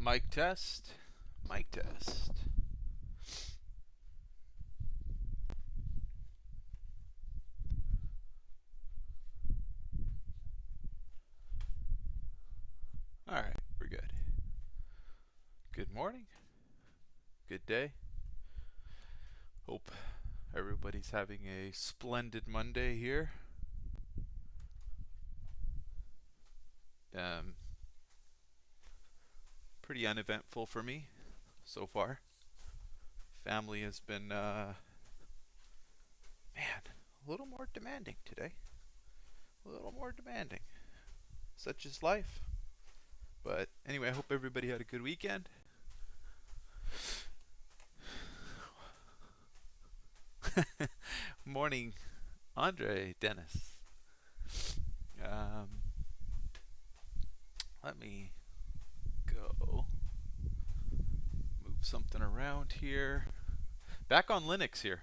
Mic test. Mic test. All right, we're good. Good morning. Good day. Hope everybody's having a splendid Monday here. Um, Pretty uneventful for me so far. Family has been, man, a little more demanding today. A little more demanding. Such is life. But anyway, I hope everybody had a good weekend. Morning, Andre, Dennis. Um, Let me go move something around here. Back on Linux here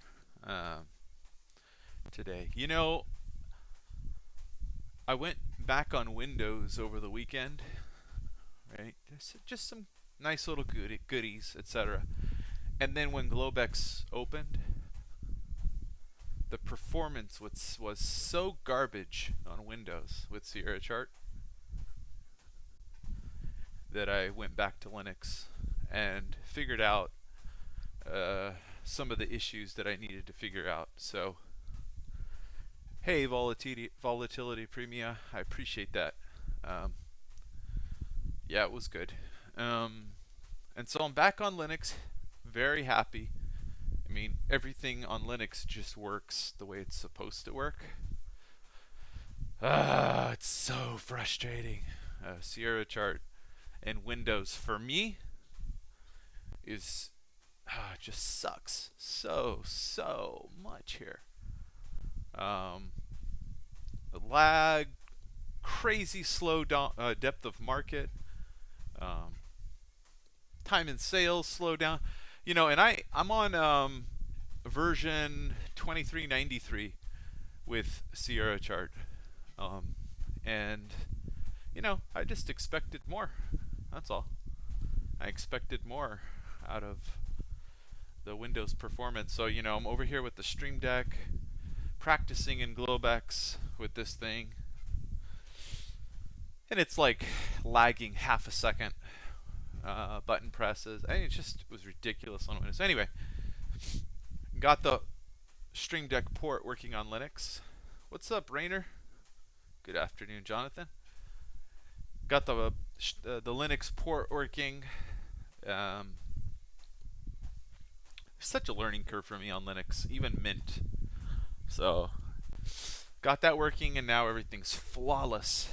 today. I went back on Windows over the weekend, right? Just some nice little goodies, etc. And then when Globex opened, the performance was so garbage on Windows with Sierra Chart that I went back to Linux and figured out some of the issues that I needed to figure out. So, hey, volatility premia, I appreciate that. Yeah, it was good. And so I'm back on Linux, very happy. I mean, everything on Linux just works the way it's supposed to work. It's so frustrating. Sierra Chart and Windows for me is just sucks so much here. The lag, crazy slow depth of market, um, time in sales slow down. And I'm on version 2393 with Sierra Chart, and I just expected more. That's all. I expected more out of the Windows performance. So I'm over here with the Stream Deck, practicing in Globex with this thing, and it's like lagging half a second. Button presses. I mean, it was ridiculous on Windows. Anyway, got the Stream Deck port working on Linux. What's up, Rainer? Good afternoon, Jonathan. Got the Linux port working. Such a learning curve for me on Linux, even Mint. So, got that working, and now everything's flawless.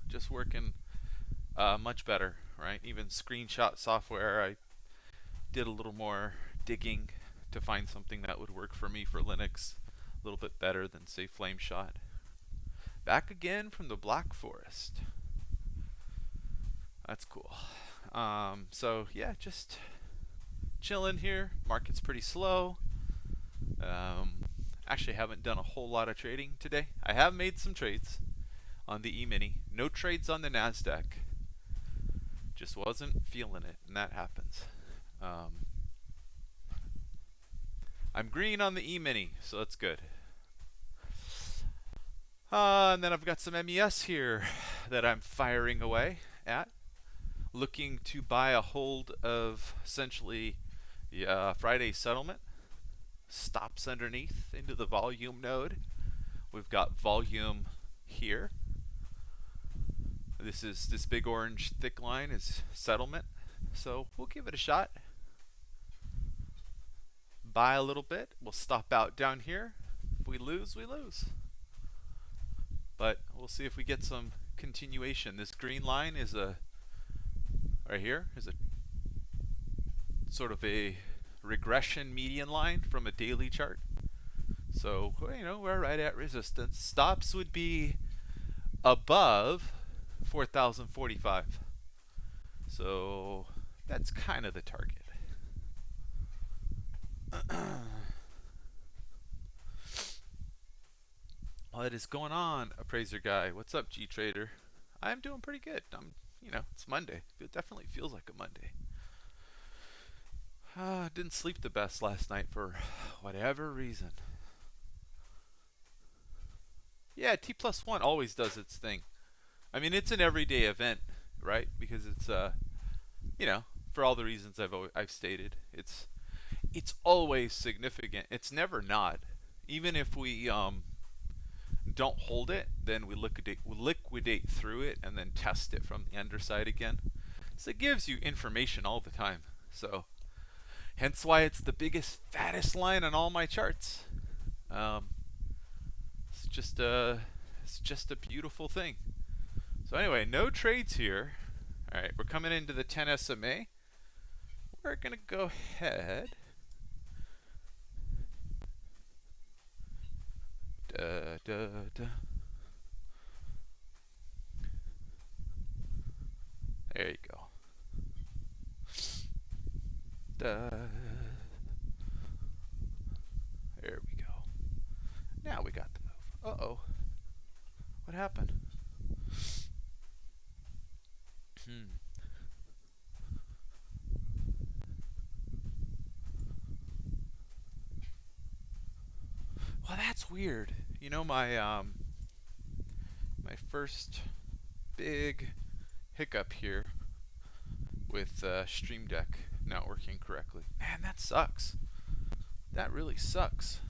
Just working much better, right? Even screenshot software, I did a little more digging to find something that would work for me for Linux a little bit better than, say, Flameshot. Back again from the Black Forest. That's cool. So yeah, just chilling here. Market's pretty slow. Actually, haven't done a whole lot of trading today. I have made some trades on the E-mini. No trades on the Nasdaq. Just wasn't feeling it, and that happens. I'm green on the E-mini, so that's good. And then I've got some MES here that I'm firing away at, looking to buy a hold of essentially Friday settlement. Stops underneath into the volume node. We've got volume here. This big orange thick line is settlement. So we'll give it a shot. Buy a little bit. We'll stop out down here. If we lose, we lose. But we'll see if we get some continuation. This green line is right here is a sort of a regression median line from a daily chart. So we're right at resistance. Stops would be above 4,045. So that's kind of the target. What is going on, appraiser guy? What's up, G Trader? I'm doing pretty good. I'm it's Monday. It definitely feels like a Monday. Didn't sleep the best last night for whatever reason. Yeah, T plus one always does its thing. I mean, it's an everyday event, right? Because it's you know, for all the reasons I've stated, it's always significant. It's never not. Even if we don't hold it, then we liquidate through it and then test it from the underside again. So it gives you information all the time. So hence why it's the biggest, fattest line on all my charts. Um, it's just a beautiful thing. So anyway, no trades here. All right, we're coming into the 10 SMA. We're gonna go ahead. Da, da, da. There you go. Da. There we go. Now we got the move. Uh-oh. What happened? Well, that's weird. My first big hiccup here with Stream Deck not working correctly. Man, that sucks. That really sucks.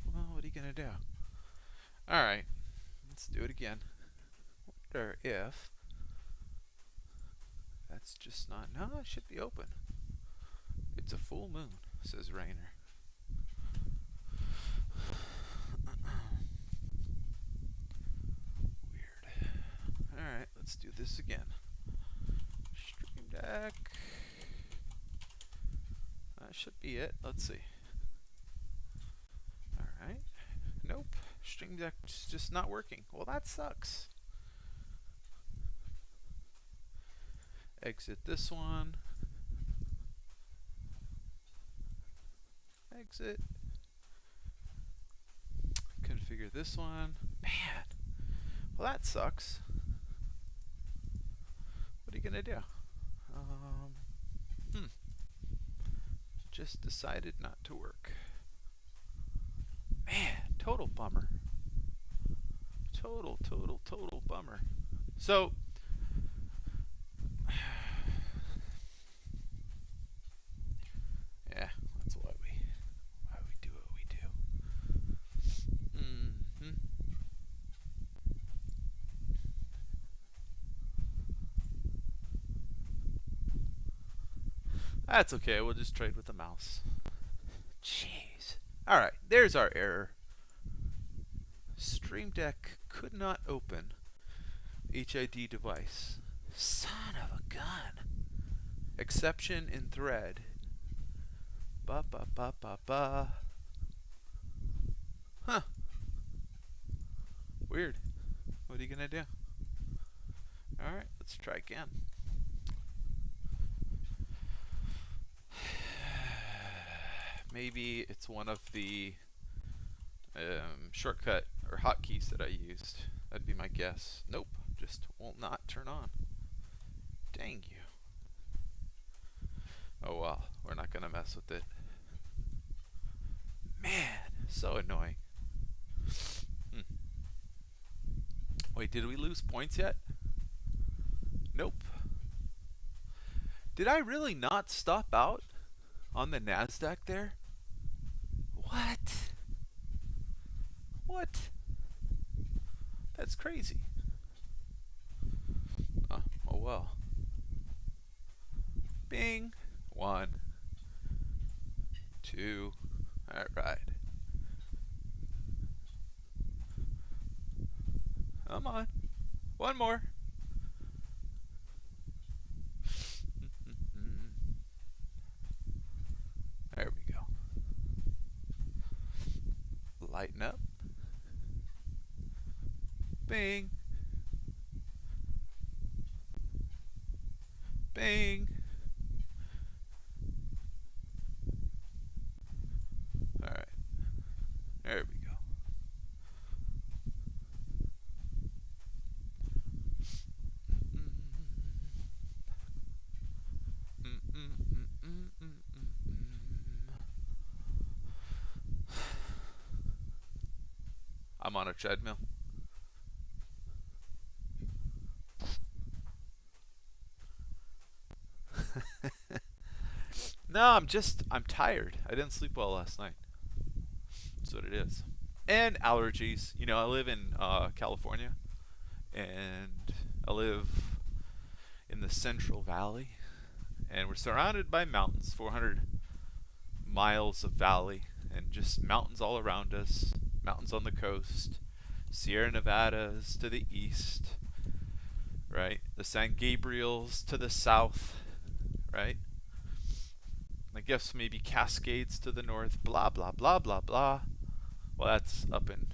Well, what are you gonna do? All right, let's do it again. Wonder if that's just not. No, it should be open. It's a full moon, says Rainer. Weird. Alright, let's do this again. Stream Deck. That should be it. Let's see. Alright. Nope. Stream Deck's just not working. Well, that sucks. Exit this one. Exit. Configure this one. Man. Well, that sucks. What are you gonna do? Just decided not to work. Man, total bummer. Total bummer. So, yeah, that's why we do what we do. That's okay, we'll just trade with the mouse. Jeez. Alright, there's our error. Stream Deck could not open HID device. Son of a gun. Exception in thread. Ba ba ba ba ba. Huh. Weird. What are you gonna do? Alright, let's try again. Maybe it's one of the shortcut or hotkeys that I used. That'd be my guess. Nope, just will not turn on. Dang you. Oh well, we're not gonna mess with it. Man, so annoying. Wait, did we lose points yet? Nope. Did I really not stop out on the NASDAQ there? What? What? That's crazy. Oh well. Bing. 1, 2. Alright. Come on. One more. There we go. Lighten up. Bing. Bing. Alright. There we go. I'm on a treadmill. No, I'm tired. I didn't sleep well last night. That's what it is. And allergies. You know, I live in California, and I live in the Central Valley, and we're surrounded by mountains, 400 miles of valley, and just mountains all around us, mountains on the coast, Sierra Nevadas to the east, right? The San Gabriels to the south, right? I guess maybe Cascades to the north, blah, blah, blah, blah, blah. Well, that's up in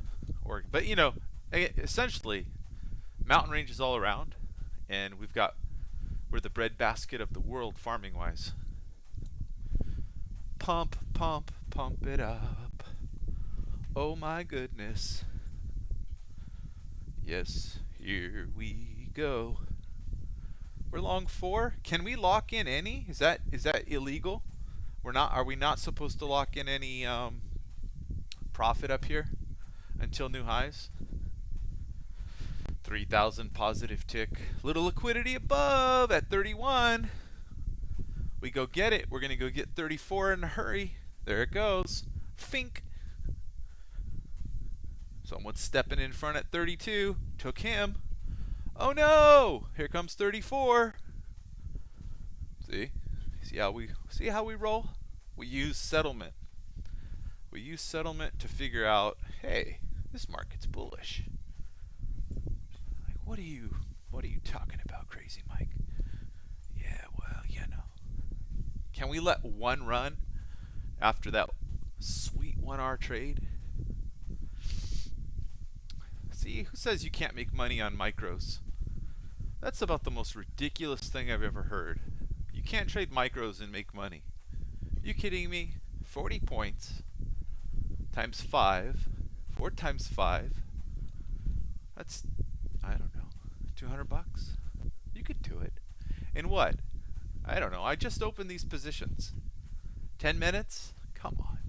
Oregon. But, you know, essentially, mountain ranges all around, and we're the breadbasket of the world farming wise. Pump, pump, pump it up. Oh my goodness. Yes, here we go. We're long 4. Can we lock in any? Is that illegal? Are we not supposed to lock in any profit up here until new highs? 3,000 positive tick. Little liquidity above at 31. We go get it. We're going to go get 34 in a hurry. There it goes. Fink. Someone's stepping in front at 32. Took him. Oh no! Here comes 34. See how we roll? We use settlement. We use settlement to figure out, hey, this market's bullish. Like, what are you talking about, crazy Mike? Yeah, well, you know. Can we let one run after that sweet 1R trade? See, who says you can't make money on micros? That's about the most ridiculous thing I've ever heard. You can't trade micros and make money. You kidding me? 40 points times 5, 4 times 5. That's, I don't know, 200 bucks. You could do it. In what? I don't know. I just opened these positions. 10 minutes? Come on.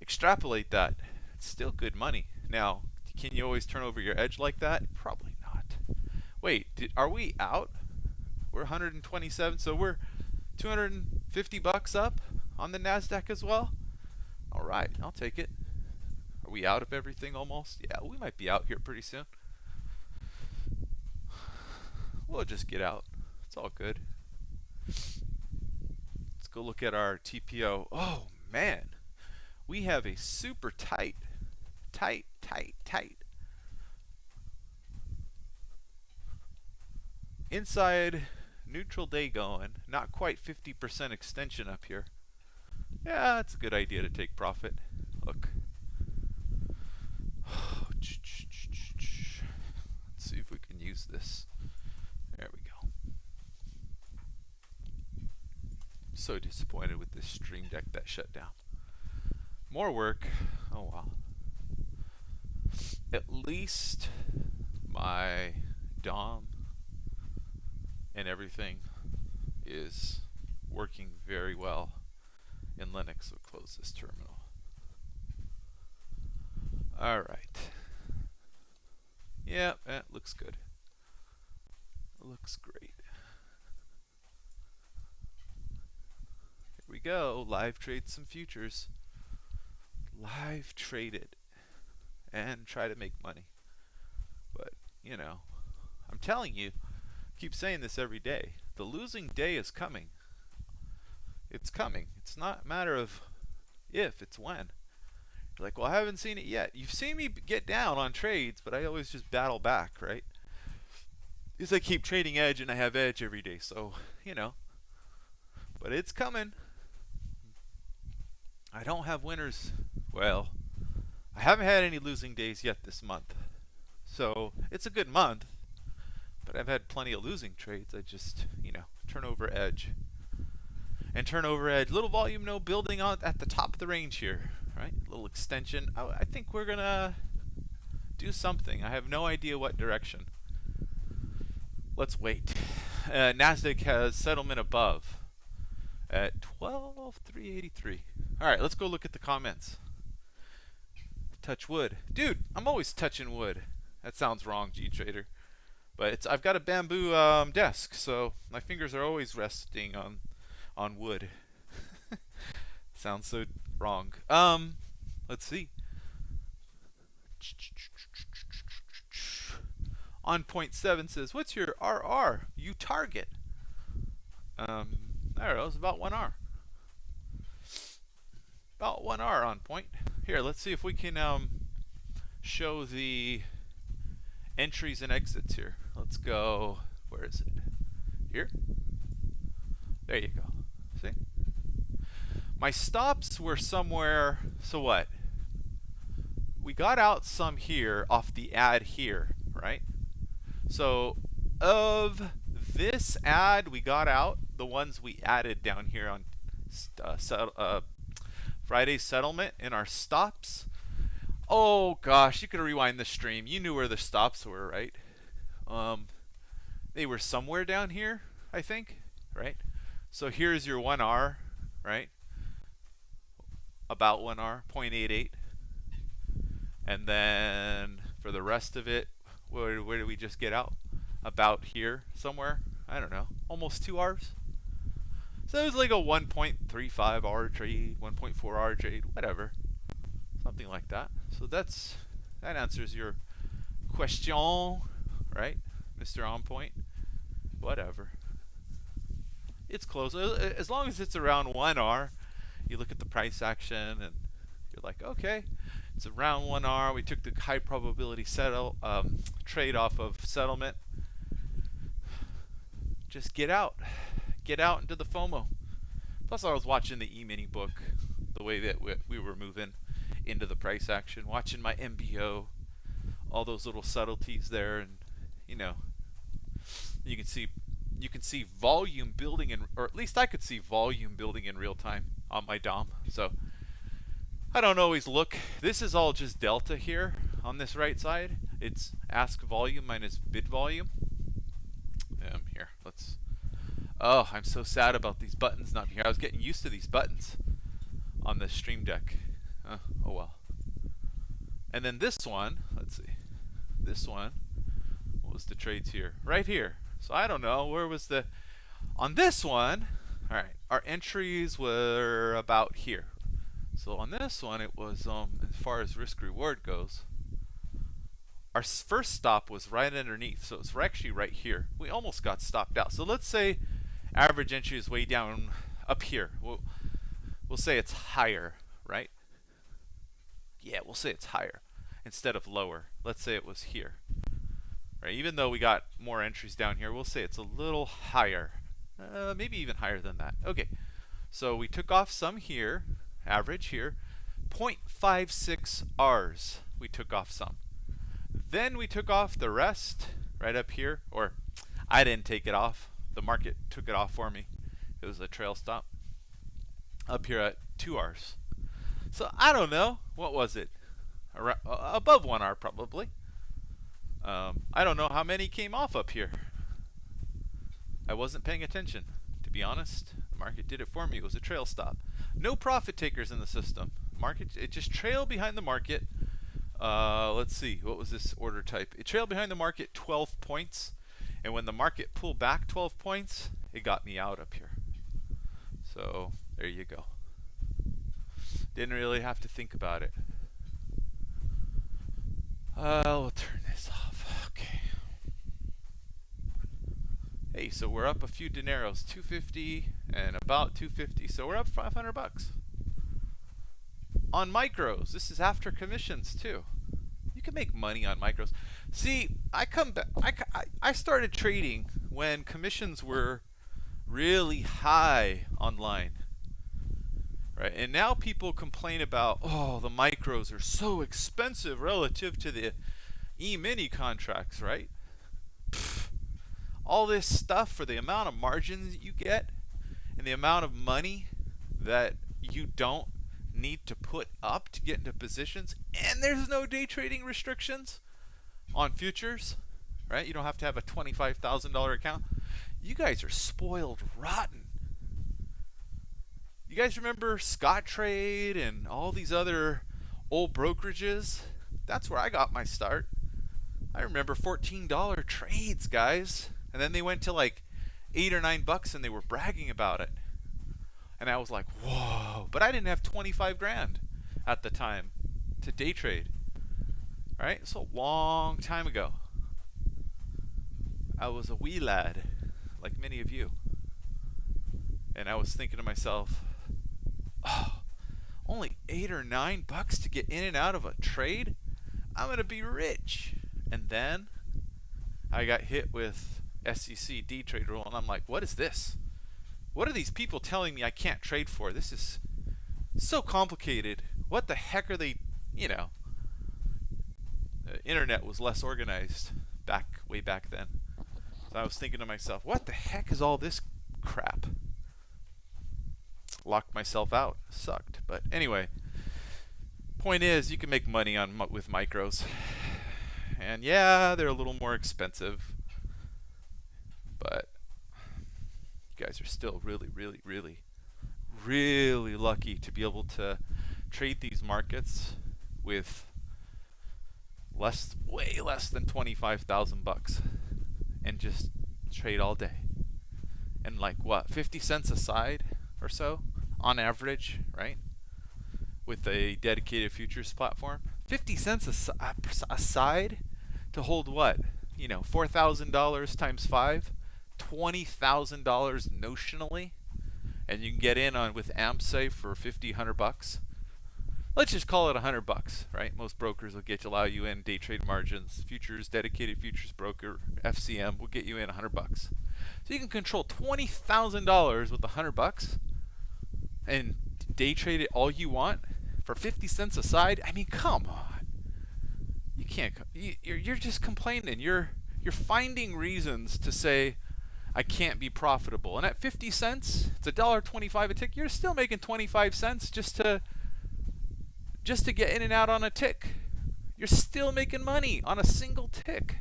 Extrapolate that. It's still good money. Now, can you always turn over your edge like that? Probably not. Wait, are we out? We're 127, so we're 250 bucks up on the NASDAQ as well? All right, I'll take it. Are we out of everything almost? Yeah, we might be out here pretty soon. We'll just get out. It's all good. Let's go look at our TPO. Oh, man. We have a super tight inside neutral day going. Not quite 50% extension up here. Yeah, it's a good idea to take profit. Look. Let's see if we can use this. There we go. So disappointed with this Stream Deck that shut down. More work. Oh wow. At least my DOM and everything is working very well in Linux. We'll close this terminal. All right. Yeah, it looks good. It looks great. Here we go. Live trade some futures. Live trade it and try to make money. But, you know, I'm telling you, keep saying this every day. The losing day is coming. It's coming. It's not a matter of if, it's when. You're like, well, I haven't seen it yet. You've seen me get down on trades, but I always just battle back, right? Because I keep trading edge and I have edge every day. So, you know. But it's coming. I don't have winners. Well, I haven't had any losing days yet this month. So, it's a good month. But I've had plenty of losing trades. I just, you know, turn over edge. And turn over edge. Little volume, no building on at the top of the range here. Right? Little extension. I think we're going to do something. I have no idea what direction. Let's wait. NASDAQ has settlement above at 12,383. All right, let's go look at the comments. Touch wood. Dude, I'm always touching wood. That sounds wrong, G-Trader. But I've got a bamboo desk, so my fingers are always resting on wood. Sounds so wrong. Let's see. On point 7 says, what's your RR you target? I don't know, it's about 1R. About 1R on point. Here, let's see if we can show the entries and exits here. Let's go, where is it? Here? There you go. See? My stops were somewhere, so what? We got out some here off the ad here, right? So of this ad we got out, the ones we added down here on Friday's settlement in our stops. Oh gosh, you could rewind the stream. You knew where the stops were, right? They were somewhere down here, I think, right? So here's your 1R, right? About 1R, 0.88. And then for the rest of it, where did we just get out? About here somewhere. I don't know. Almost 2 Rs. So it was like a 1.35 R trade, 1.4 R trade, whatever. Something like that. So that answers your question, right? Mr. On Point. Whatever. It's close. As long as it's around 1 R, you look at the price action and you're like, okay, it's around 1 R. We took the high probability trade off of settlement. Just get out. Get out into the FOMO. Plus, I was watching the E-mini book, the way that we were moving into the price action, watching my MBO, all those little subtleties there, and you know, you can see volume building in, or at least I could see volume building in real time on my DOM. So I don't always look. This is all just delta here on this right side. It's ask volume minus bid volume. Here, let's. Oh, I'm so sad about these buttons not here. I was getting used to these buttons on the Stream Deck. Oh well. And then this one, let's see. This one, what was the trades here? Right here. So I don't know, where was the, on this one, all right, our entries were about here. So on this one, it was, as far as risk reward goes, our first stop was right underneath. So it's actually right here. We almost got stopped out. So let's say average entry is way down up here. We'll say it's higher, right? Yeah, we'll say it's higher instead of lower. Let's say it was here. Right, even though we got more entries down here, we'll say it's a little higher. Maybe even higher than that. Okay, so we took off some here, average here, 0.56 Rs we took off some. Then we took off the rest right up here, or I didn't take it off. The market took it off for me. It was a trail stop up here at 2 Rs. So I don't know. What was it? Above 1 R probably. I don't know how many came off up here. I wasn't paying attention, to be honest. The market did it for me. It was a trail stop. No profit takers in the system. Market, it just trailed behind the market. Let's see, what was this order type? It trailed behind the market 12 points, and when the market pulled back 12 points, it got me out up here. So there you go. Didn't really have to think about it. We'll turn this off. Okay. Hey, so we're up a few dineros, 250 and about 250. So we're up $500. On micros, this is after commissions too. You can make money on micros. See, I started trading when commissions were really high online. Right? And now people complain about, oh, the micros are so expensive relative to the E-mini contracts, right? Pfft. All this stuff for the amount of margins that you get and the amount of money that you don't need to put up to get into positions, and there's no day trading restrictions on futures, right? You don't have to have a $25,000 account. You guys are spoiled rotten. You guys remember Scott Trade and all these other Old brokerages, that's where I got my start. I remember $14 trades, guys. And then they went to like $8 or $9 and they were bragging about it. And I was like, whoa. But I didn't have 25 grand at the time to day trade. Right? It's a long time ago. I was a wee lad, like many of you. And I was thinking to myself, oh, only $8 or $9 to get in and out of a trade? I'm going to be rich. And then I got hit with SEC D trade rule, and I'm like, what is this? What are these people telling me I can't trade for? This is so complicated. What the heck are they, you know? The internet was less organized way back then. So I was thinking to myself, what the heck is all this crap? Locked myself out. Sucked. But anyway, point is, you can make money with micros. And yeah, they're a little more expensive. But you guys are still really, really, really, really lucky to be able to trade these markets with way less than $25,000 and just trade all day. And like what, 50 cents a side or so on average, right? With a dedicated futures platform. 50 cents a side to hold what? You know, $4,000 times 5, $20,000 notionally, and you can get in on with AMSAFE for $100. Let's just call it $100, right? Most brokers will allow you in day trade margins. Futures, dedicated futures broker, FCM will get you in $100. So you can control $20,000 with $100 and day trade it all you want for 50 cents a side. I mean, come on. You can't. You're just complaining. You're finding reasons to say I can't be profitable. And at 50 cents, it's $1.25 a tick. You're still making 25 cents just to get in and out on a tick. You're still making money on a single tick.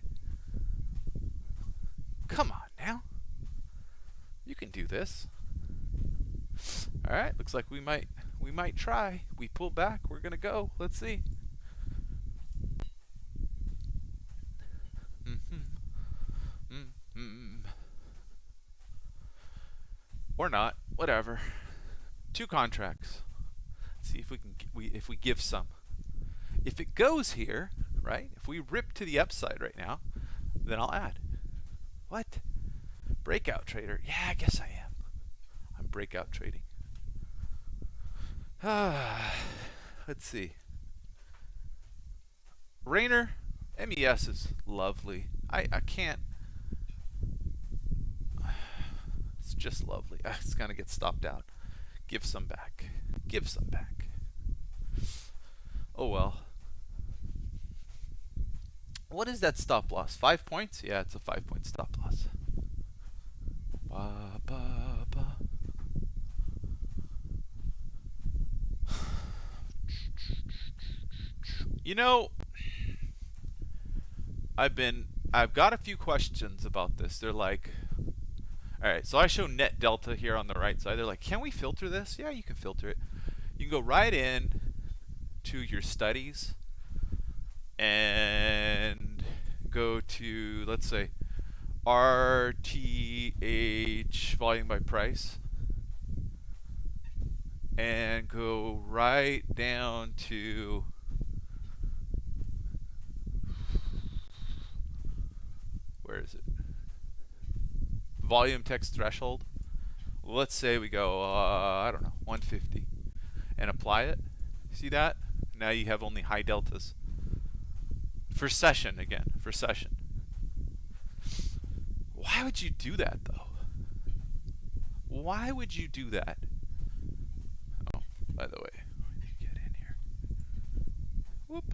Come on now. You can do this. All right, looks like we might try. We pull back. We're gonna go. Let's see. Or not. Whatever. 2 contracts. Let's see if if we give some. If it goes here, right? If we rip to the upside right now, then I'll add. What? Breakout trader? Yeah, I guess I am. I'm breakout trading. Let's see. Rainer, MES is lovely. I can't. It's just lovely. It's gonna get stopped out. Give some back. Give some back. Oh well. What is that stop loss? 5 points? Yeah, it's a 5-point stop loss. Ba, ba, ba. You know, I've got a few questions about this. They're like, all right, so I show net delta here on the right side. They're like, can we filter this? Yeah, you can filter it. You can go right in to your studies and go to, let's say, RTH volume by price, and go right down to where is it? Volume text threshold. Let's say we go, I don't know, 150, and apply it. See that? Now you have only high deltas. For session, again, for session. Why would you do that, though? Why would you do that? Oh, by the way, let me get in here. Whoop.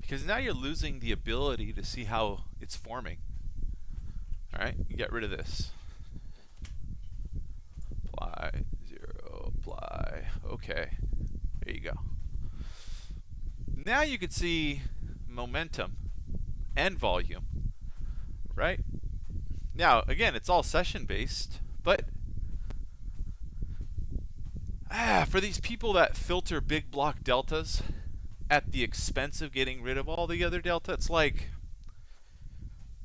Because now you're losing the ability to see how it's forming. Alright, you get rid of this. Apply, 0, apply. Okay, there you go. Now you can see momentum and volume, right? Now, again, it's all session based, but for these people that filter big block deltas at the expense of getting rid of all the other delta, it's like,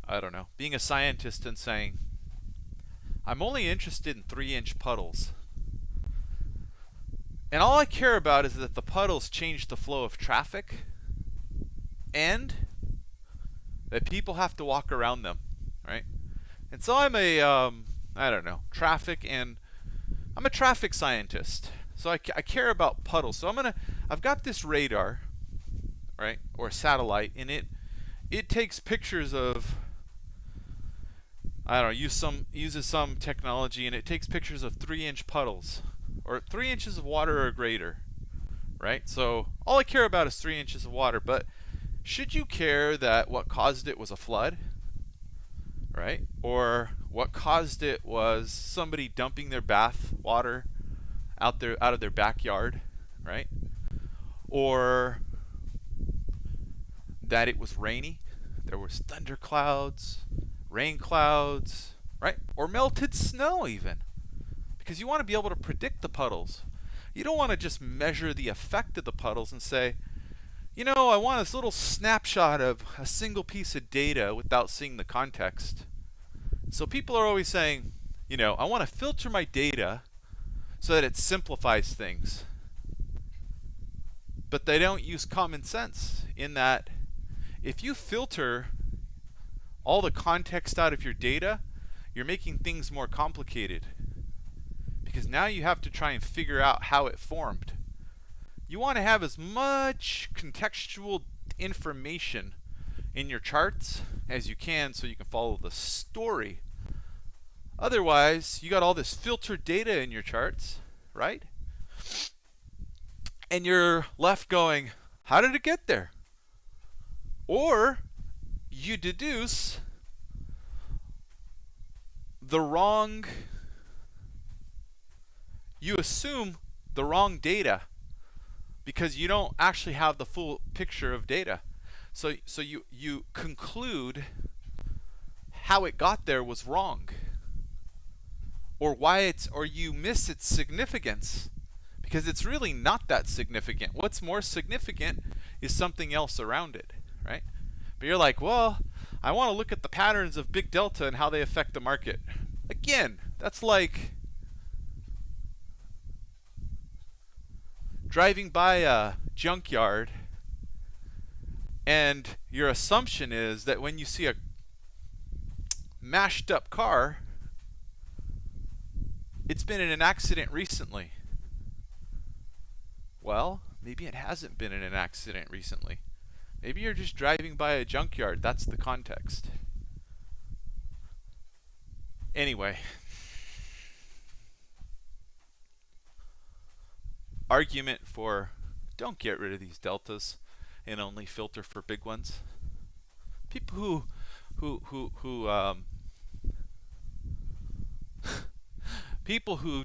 I don't know, being a scientist and saying, I'm only interested in 3-inch puddles. And all I care about is that the puddles change the flow of traffic and that people have to walk around them, right? And so I'm a, I don't know, I'm a traffic scientist. So I care about puddles. So I've got this radar, right, or a satellite, and it takes pictures of, I don't know, uses some technology, and it takes pictures of 3-inch puddles, or 3 inches of water or greater, right? So all I care about is 3 inches of water, but should you care that what caused it was a flood, right? Or what caused it was somebody dumping their bath water out of their backyard, right? Or that it was rainy, there was thunder clouds, rain clouds, right? Or melted snow even. Because you want to be able to predict the puddles. You don't want to just measure the effect of the puddles and say, you know, I want this little snapshot of a single piece of data without seeing the context. So people are always saying, you know, I want to filter my data so that it simplifies things. But they don't use common sense in that if you filter all the context out of your data, you're making things more complicated. Because now you have to try and figure out how it formed. You want to have as much contextual information in your charts as you can so you can follow the story. Otherwise, you got all this filtered data in your charts, right? And you're left going, how did it get there? Or you deduce you assume the wrong data because you don't actually have the full picture of data. So you conclude how it got there was wrong, or you miss its significance because it's really not that significant. What's more significant is something else around it, right? But you're like, well, I want to look at the patterns of big delta and how they affect the market. Again, that's like driving by a junkyard and your assumption is that when you see a mashed up car, it's been in an accident recently. Well, maybe it hasn't been in an accident recently. Maybe you're just driving by a junkyard. That's the context. Anyway, argument for don't get rid of these deltas and only filter for big ones. People people who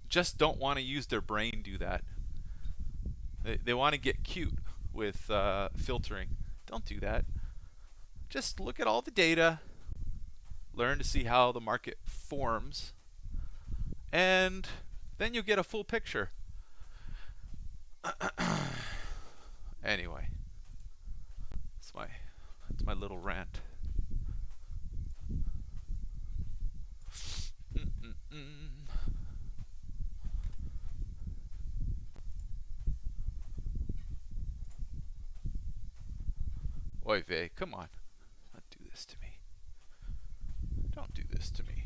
just don't want to use their brain do that. They want to get cute with filtering. Don't do that. Just look at all the data, learn to see how the market forms, and then you'll get a full picture. Anyway, that's my little rant. Oy vey, come on. Don't do this to me. Don't do this to me.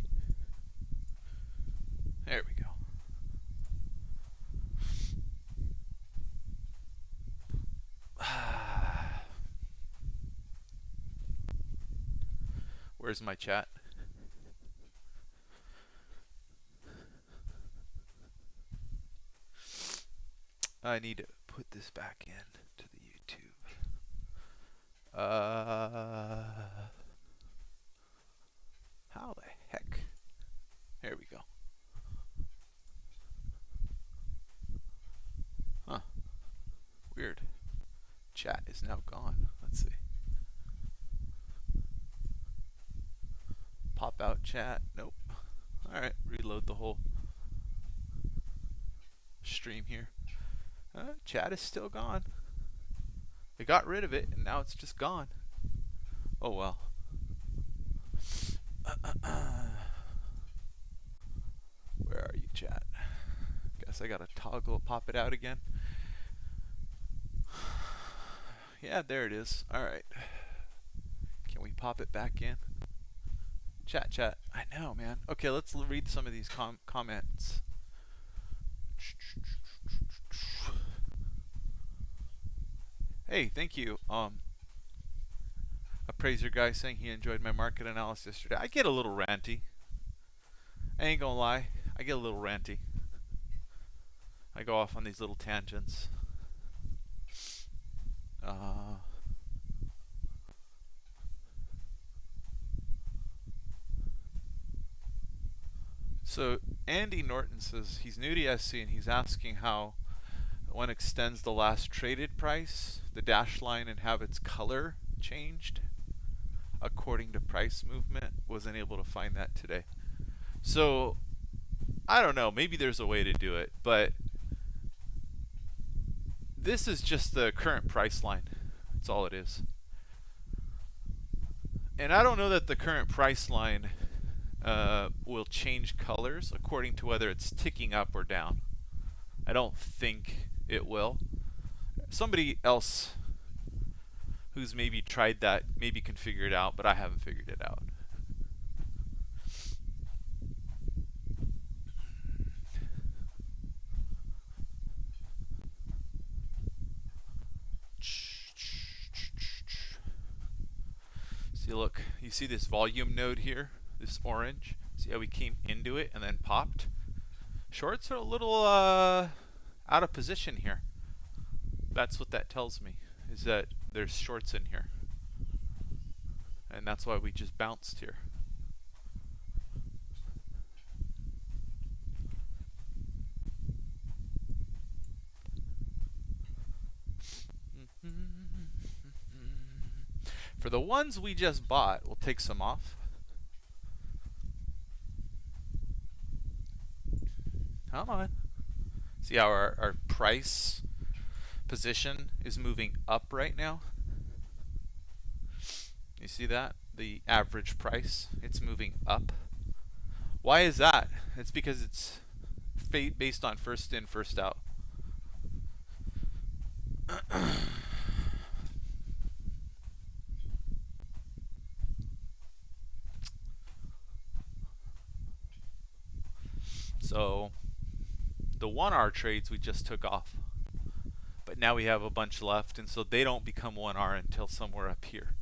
There we go. Where's my chat? I need to put this back in to the YouTube. How the heck? There we go. Huh. Weird. Chat is now gone. Let's see. Pop back. out chat. Nope. Alright, reload the whole stream here. Chat is still gone. They got rid of it and now it's just gone. Oh well. Where are you, chat? Guess I gotta pop it out again. Yeah, there it is. Alright. Can we pop it back in? Chat. I know, man. Okay, let's read some of these comments. Hey, thank you. Appraiser guy saying he enjoyed my market analysis yesterday. I get a little ranty. I ain't gonna lie. I get a little ranty. I go off on these little tangents. So Andy Norton says he's new to SC and he's asking how one extends the last traded price, the dash line, and have its color changed according to price movement. Wasn't able to find that today. So I don't know, maybe there's a way to do it, but this is just the current price line. That's all it is. And I don't know that the current price line will change colors according to whether it's ticking up or down. I don't think it will. Somebody else who's maybe tried that maybe can figure it out, but I haven't figured it out. See, look, you see this volume node here, this orange? See how we came into it and then popped? Shorts are a little out of position here. That's what that tells me, is that there's shorts in here. And that's why we just bounced here. For the ones we just bought, we'll take some off. Come on. See how our price position is moving up right now? You see that? The average price, it's moving up. Why is that? It's because it's based on first in, first out. So the 1R trades we just took off, but now we have a bunch left, and so they don't become 1R until somewhere up here.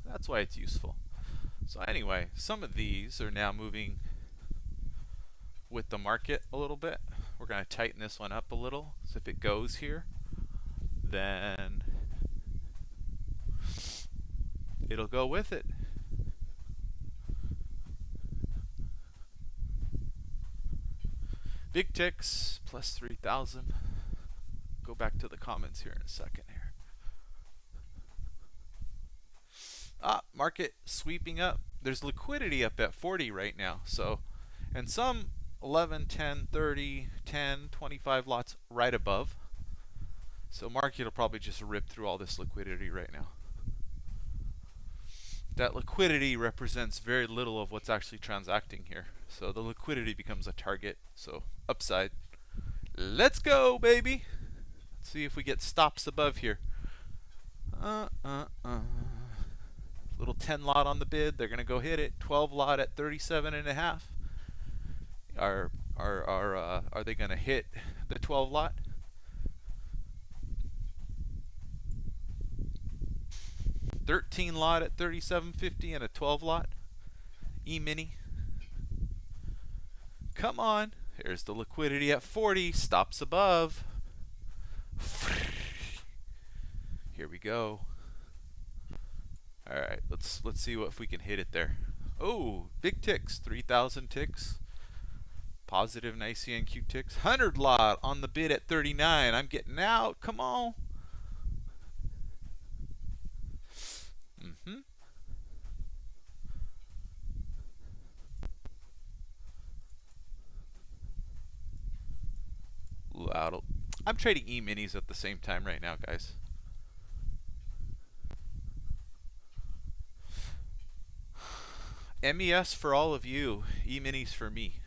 That's why it's useful. So anyway, some of these are now moving with the market a little bit. We're going to tighten this one up a little. So if it goes here, then it'll go with it. Big ticks, plus 3,000. Go back to the comments here in a second here. Market sweeping up. There's liquidity up at 40 right now. So, and some 11, 10, 30, 10, 25 lots right above. So market will probably just rip through all this liquidity right now. That liquidity represents very little of what's actually transacting here. So the liquidity becomes a target. So upside. Let's go, baby. Let's see if we get stops above here. Little 10 lot on the bid. They're going to go hit it. 12 lot at 37.5. Are they going to hit the 12 lot? $13 lot at 37.50 and a 12 lot. E-mini. Come on. Here's the liquidity at 40. Stops above. Here we go. All right, let's see if we can hit it there. Oh, big ticks. 3,000 ticks. Positive nice CNQ ticks. 100 lot on the bid at 39. I'm getting out. Come on. cool out. I'm trading E-minis at the same time right now, guys. MES for all of you, E-minis for me.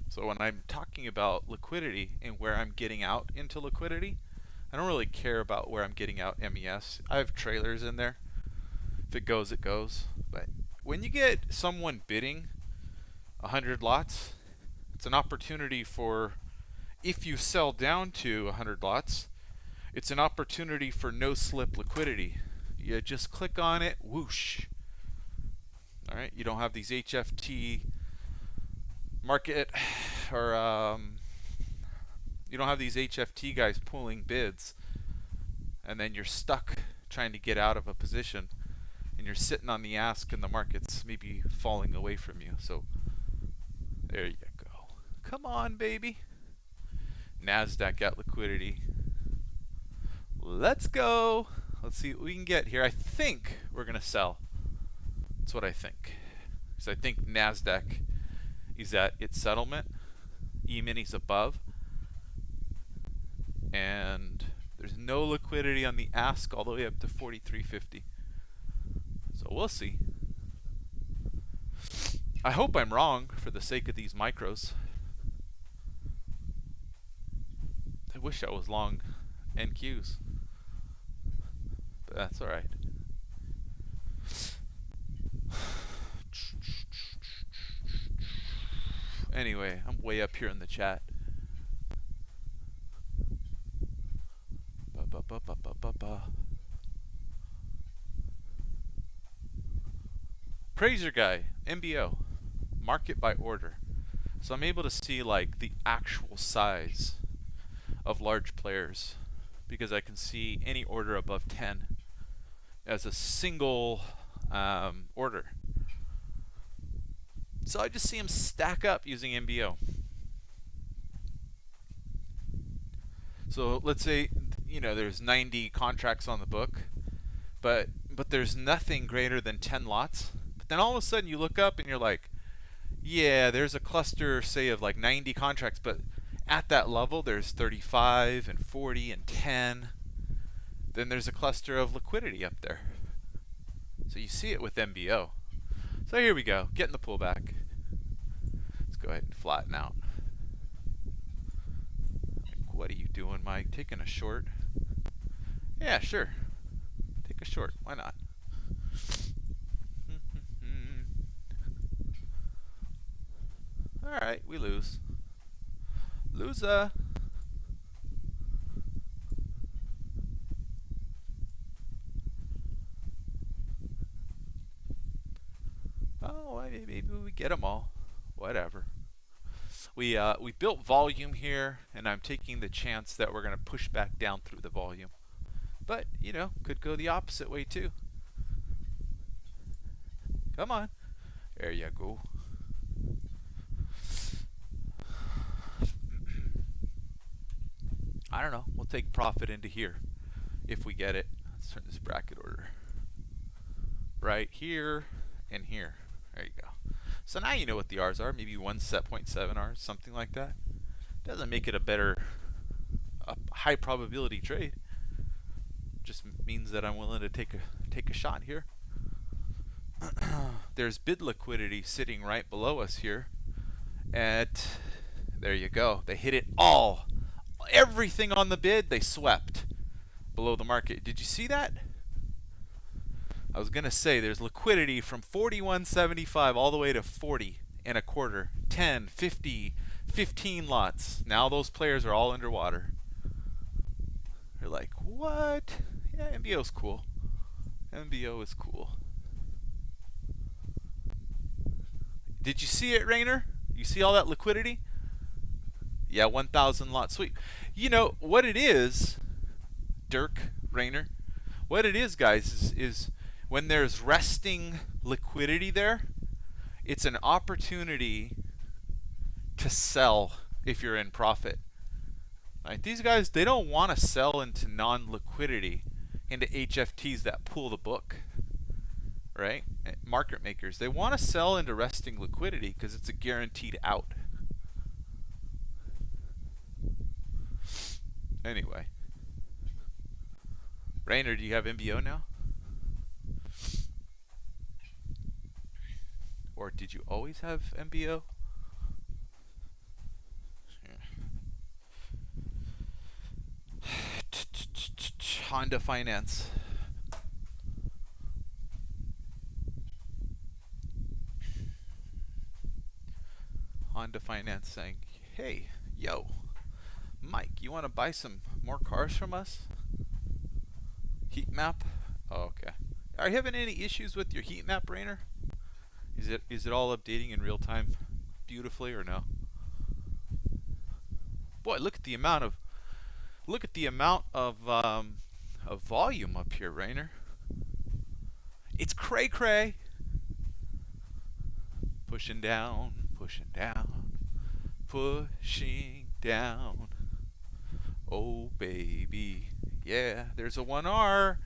So when I'm talking about liquidity and where I'm getting out into liquidity, I don't really care about where I'm getting out MES. I have trailers in there. If it goes, it goes. But when you get someone bidding 100 lots, it's an opportunity for, if you sell down to 100 lots, it's an opportunity for no slip liquidity. You just click on it, whoosh. All right, you don't have these HFT market, or you don't have these HFT guys pulling bids, and then you're stuck trying to get out of a position, and you're sitting on the ask and the market's maybe falling away from you. So there you go. Come on, baby. NASDAQ at liquidity. Let's go. Let's see what we can get here. I think we're going to sell. That's what I think. Because I think NASDAQ is at its settlement. E-mini's above. And there's no liquidity on the ask all the way up to 43.50. So we'll see. I hope I'm wrong for the sake of these micros. I wish I was long NQs. But that's alright. Anyway, I'm way up here in the chat. Praiser guy, MBO, market by order. So I'm able to see like the actual size of large players because I can see any order above 10 as a single order. So I just see them stack up using MBO. So let's say, you know, there's 90 contracts on the book, but there's nothing greater than 10 lots. But then all of a sudden you look up and you're like, yeah, there's a cluster, say, of like 90 contracts, but at that level there's 35 and 40 and 10. Then there's a cluster of liquidity up there. So you see it with MBO. So here we go, getting the pullback. Let's go ahead and flatten out. What are you doing, Mike? Taking a short? Yeah, sure. Take a short. Why not? Alright, we lose. Loser. Oh, maybe we get them all. Whatever. We built volume here, and I'm taking the chance that we're going to push back down through the volume. But, you know, could go the opposite way too. Come on. There you go. I don't know. We'll take profit into here if we get it. Let's turn this bracket order. Right here and here. There you go. So now you know what the R's are. Maybe 1.7 R's, something like that. Doesn't make it a high probability trade. Just means that I'm willing to take a shot here. There's bid liquidity sitting right below us here. There you go. They hit it all. Everything on the bid, they swept below the market. Did you see that? I was going to say there's liquidity from 41.75 all the way to 40 and a quarter, 10, 50, 15 lots. Now those players are all underwater. They're like, what? Yeah, MBO's cool. MBO is cool. Did you see it, Rainer? You see all that liquidity? Yeah, 1,000 lot sweep. You know what it is, Dirk, Rainer? What it is, guys, is when there's resting liquidity there, it's an opportunity to sell if you're in profit. Right? These guys, they don't want to sell into non-liquidity, into HFTs that pull the book. Right? Market makers, they want to sell into resting liquidity because it's a guaranteed out. Anyway, Rainer, do you have MBO now? Or did you always have MBO? Honda Finance. Honda Finance saying, hey, yo, Mike, you want to buy some more cars from us? Heat map? Oh, okay. Are you having any issues with your heat map, Rainer? Is it all updating in real time beautifully or no? Boy, look at the amount of volume up here, Rainer. It's cray cray. Pushing down, pushing down, pushing down. Oh baby, yeah. There's a 1R.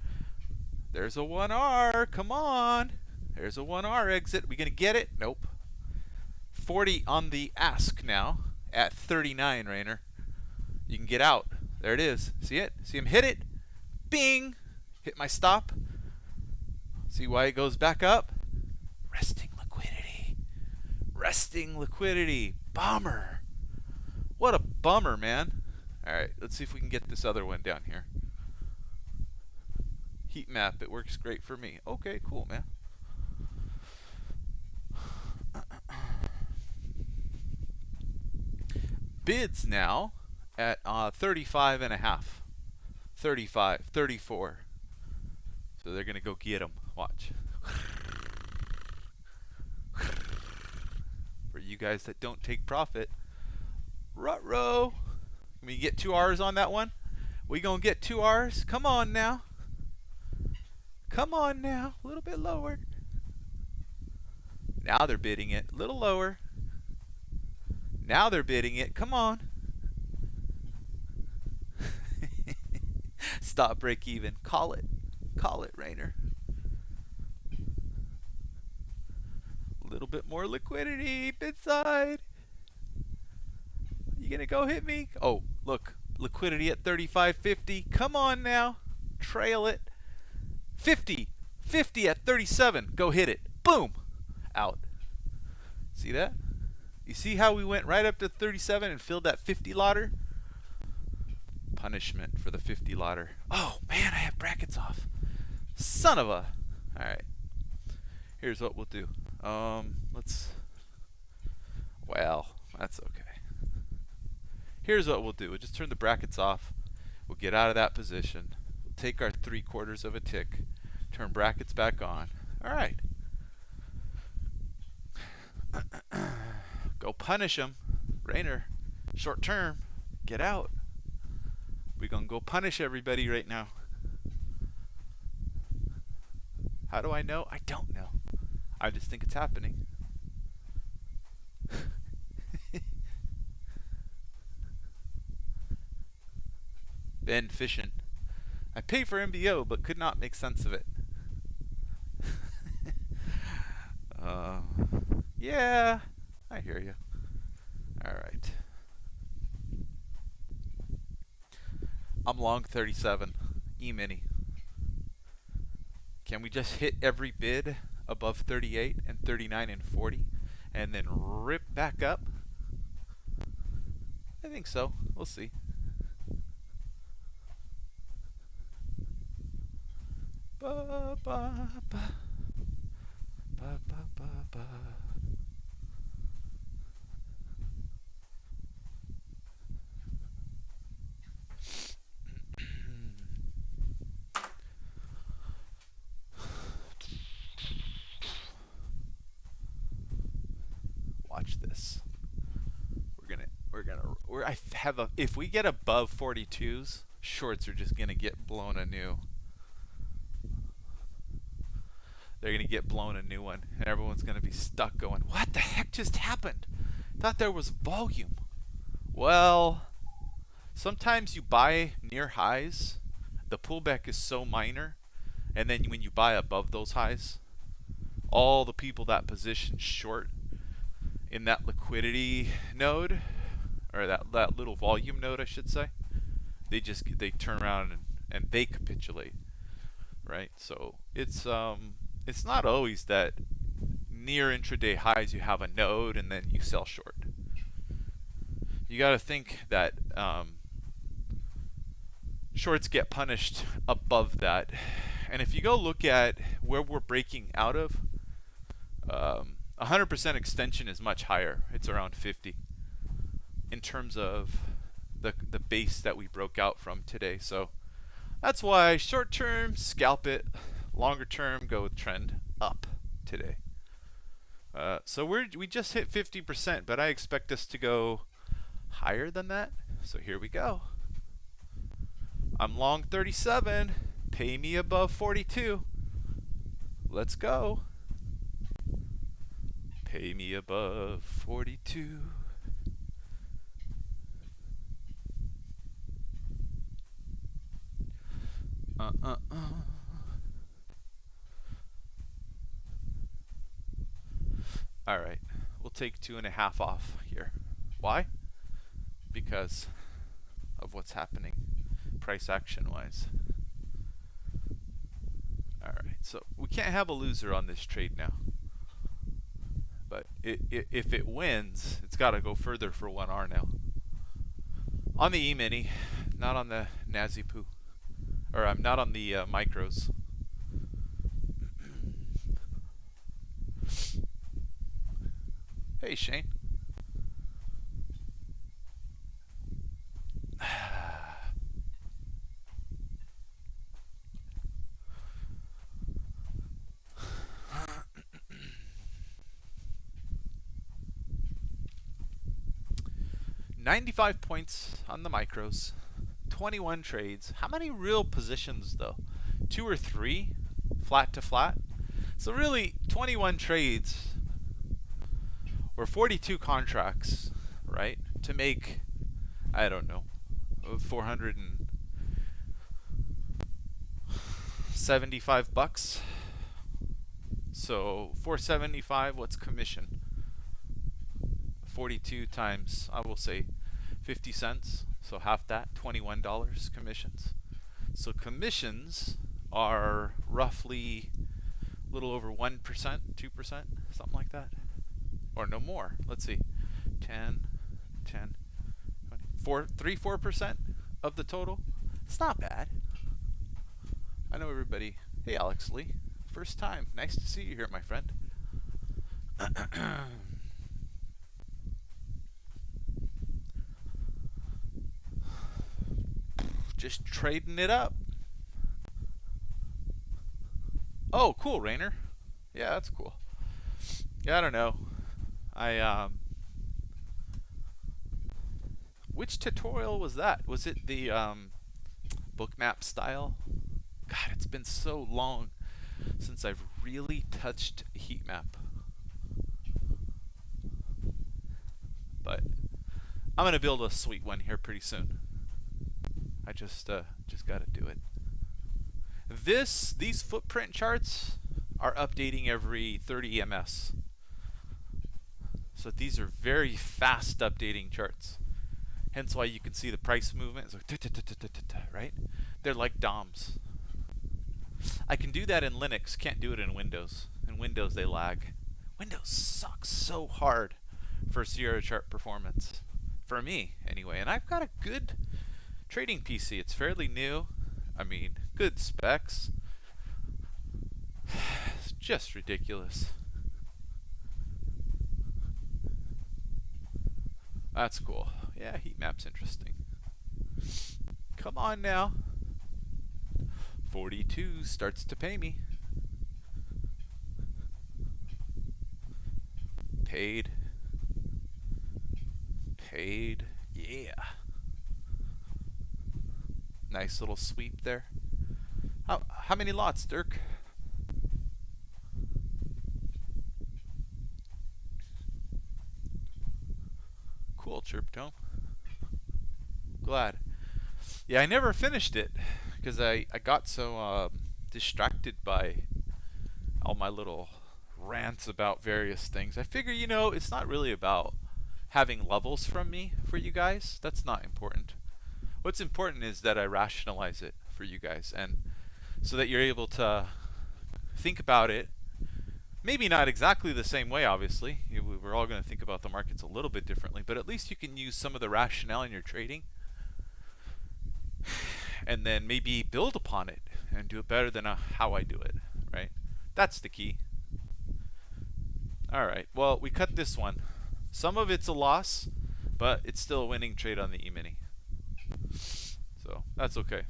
There's a 1R. Come on. There's a 1R exit. We gonna get it? Nope. 40 on the ask now at 39, Rainer. You can get out. There it is. See it? See him hit it? Bing! Hit my stop. See why it goes back up? Resting liquidity. Resting liquidity. Bummer. What a bummer, man. Alright, let's see if we can get this other one down here. Heat map, it works great for me. Okay, cool, man. Bids now at 35 and a half. 35, 34. So they're going to go get them. Watch. For you guys that don't take profit. Ruh-roh. Can we get 2 R's on that one? We going to get 2 R's? Come on now. Come on now. A little bit lower. Now they're bidding it. A little lower. Now they're bidding it. Come on. Stop, break even. Call it. Call it, Rainer. A little bit more liquidity. Bid side. You gonna go hit me? Oh, look. Liquidity at 35.50. Come on now. Trail it. 50. 50 at 37. Go hit it. Boom. Out. See that? You see how we went right up to 37 and filled that 50 lotter? Punishment for the 50 lotter. Oh, man, I have brackets off. Son of a... Alright. Here's what we'll do. Well, that's okay. Here's what we'll do. We'll just turn the brackets off. We'll get out of that position. We'll take our 3/4 of a tick. Turn brackets back on. Alright. Go punish him. Rainer, short term, get out. We're going to go punish everybody right now. How do I know? I don't know. I just think it's happening. Ben Fishing. I pay for MBO but could not make sense of it. Yeah, I hear you. Alright. I'm long 37. E-mini. Can we just hit every bid above 38 and 39 and 40 and then rip back up? I think so. We'll see. Ba, ba, ba. Ba, ba, ba, ba. Watch this. If we get above 42s, shorts are just gonna get blown anew. They're gonna get blown a new one, and everyone's gonna be stuck going, what the heck just happened? Thought there was volume. Well, sometimes you buy near highs, the pullback is so minor, and then when you buy above those highs, all the people that position short in that liquidity node, or that little volume node I should say, they turn around and they capitulate, right? So it's not always that near intraday highs you have a node and then you sell short. You got to think that shorts get punished above that. And if you go look at where we're breaking out of, 100% extension is much higher. It's around 50 in terms of the base that we broke out from today. So that's why short term, scalp it. Longer term, go with trend up today. So we just hit 50%, but I expect us to go higher than that. So here we go. I'm long 37. Pay me above 42. Let's go. Pay me above 42. All right, we'll take 2.5 off here. Why? Because of what's happening price action wise. All right, so we can't have a loser on this trade now. But if it wins, it's got to go further for 1R now. On the E-mini, not on the Nazi-poo. Or I'm not on the micros. Hey, Shane. $95 points on the micros, 21 trades. How many real positions though? 2 or 3, flat to flat. So really, 21 trades or 42 contracts, right? To make, I don't know, 475 bucks. So 475. What's commission? 42 times, I will say 50 cents, so half that, $21 commissions. So commissions are roughly a little over 1%, 2%, something like that, or no more. Let's see, 10, 20, 4% of the total. It's not bad. I know everybody. Hey, Alex Lee, first time. Nice to see you here, my friend. Just trading it up. Oh, cool, Rainer. Yeah, that's cool. Yeah, I don't know. Which tutorial was that? Was it the bookmap style? God, it's been so long since I've really touched a heat map. But I'm gonna build a sweet one here pretty soon. I just got to do it. These footprint charts are updating every 30 ms. So these are very fast updating charts. Hence why you can see the price movement. It's like, right? They're like DOMs. I can do that in Linux, can't do it in Windows. In Windows they lag. Windows sucks so hard for Sierra chart performance. For me, anyway. And I've got a good trading PC. It's fairly new. I mean, good specs. It's just ridiculous. That's cool. Yeah, heat map's interesting. Come on now. 42 starts to pay me. Paid. Paid. Yeah. Nice little sweep there. How many lots, Dirk? Cool, Chirp Tone. Glad. Yeah, I never finished it because I got so distracted by all my little rants about various things. I figure, you know, it's not really about having levels from me for you guys. That's not important. What's important is that I rationalize it for you guys, and so that you're able to think about it. Maybe not exactly the same way, obviously. We're all going to think about the markets a little bit differently, but at least you can use some of the rationale in your trading and then maybe build upon it and do it better than how I do it, right? That's the key. All right, well, we cut this one. Some of it's a loss, but it's still a winning trade on the E-mini. So that's okay.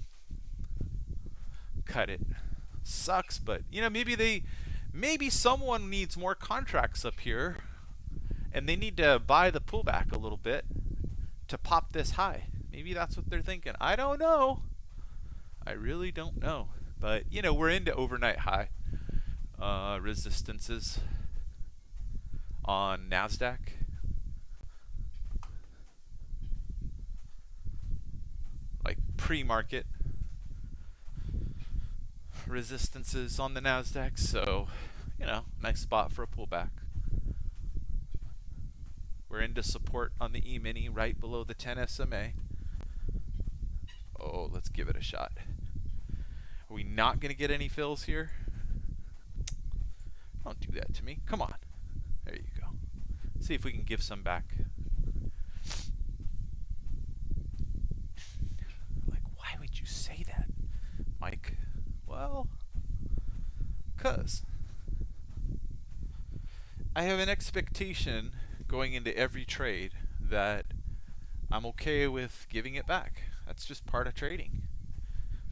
Cut it. Sucks, but you know, maybe someone needs more contracts up here and they need to buy the pullback a little bit to pop this high. Maybe that's what they're thinking. I don't know. I really don't know. But you know, we're into overnight high resistances on NASDAQ. Like pre-market resistances on the NASDAQ. So, you know, nice spot for a pullback. We're into support on the E-mini right below the 10 SMA. Oh, let's give it a shot. Are we not going to get any fills here? Don't do that to me. Come on. There you go. See if we can give some back. Like, why would you say that, Mike? Well, 'cause I have an expectation going into every trade that I'm okay with giving it back. That's just part of trading.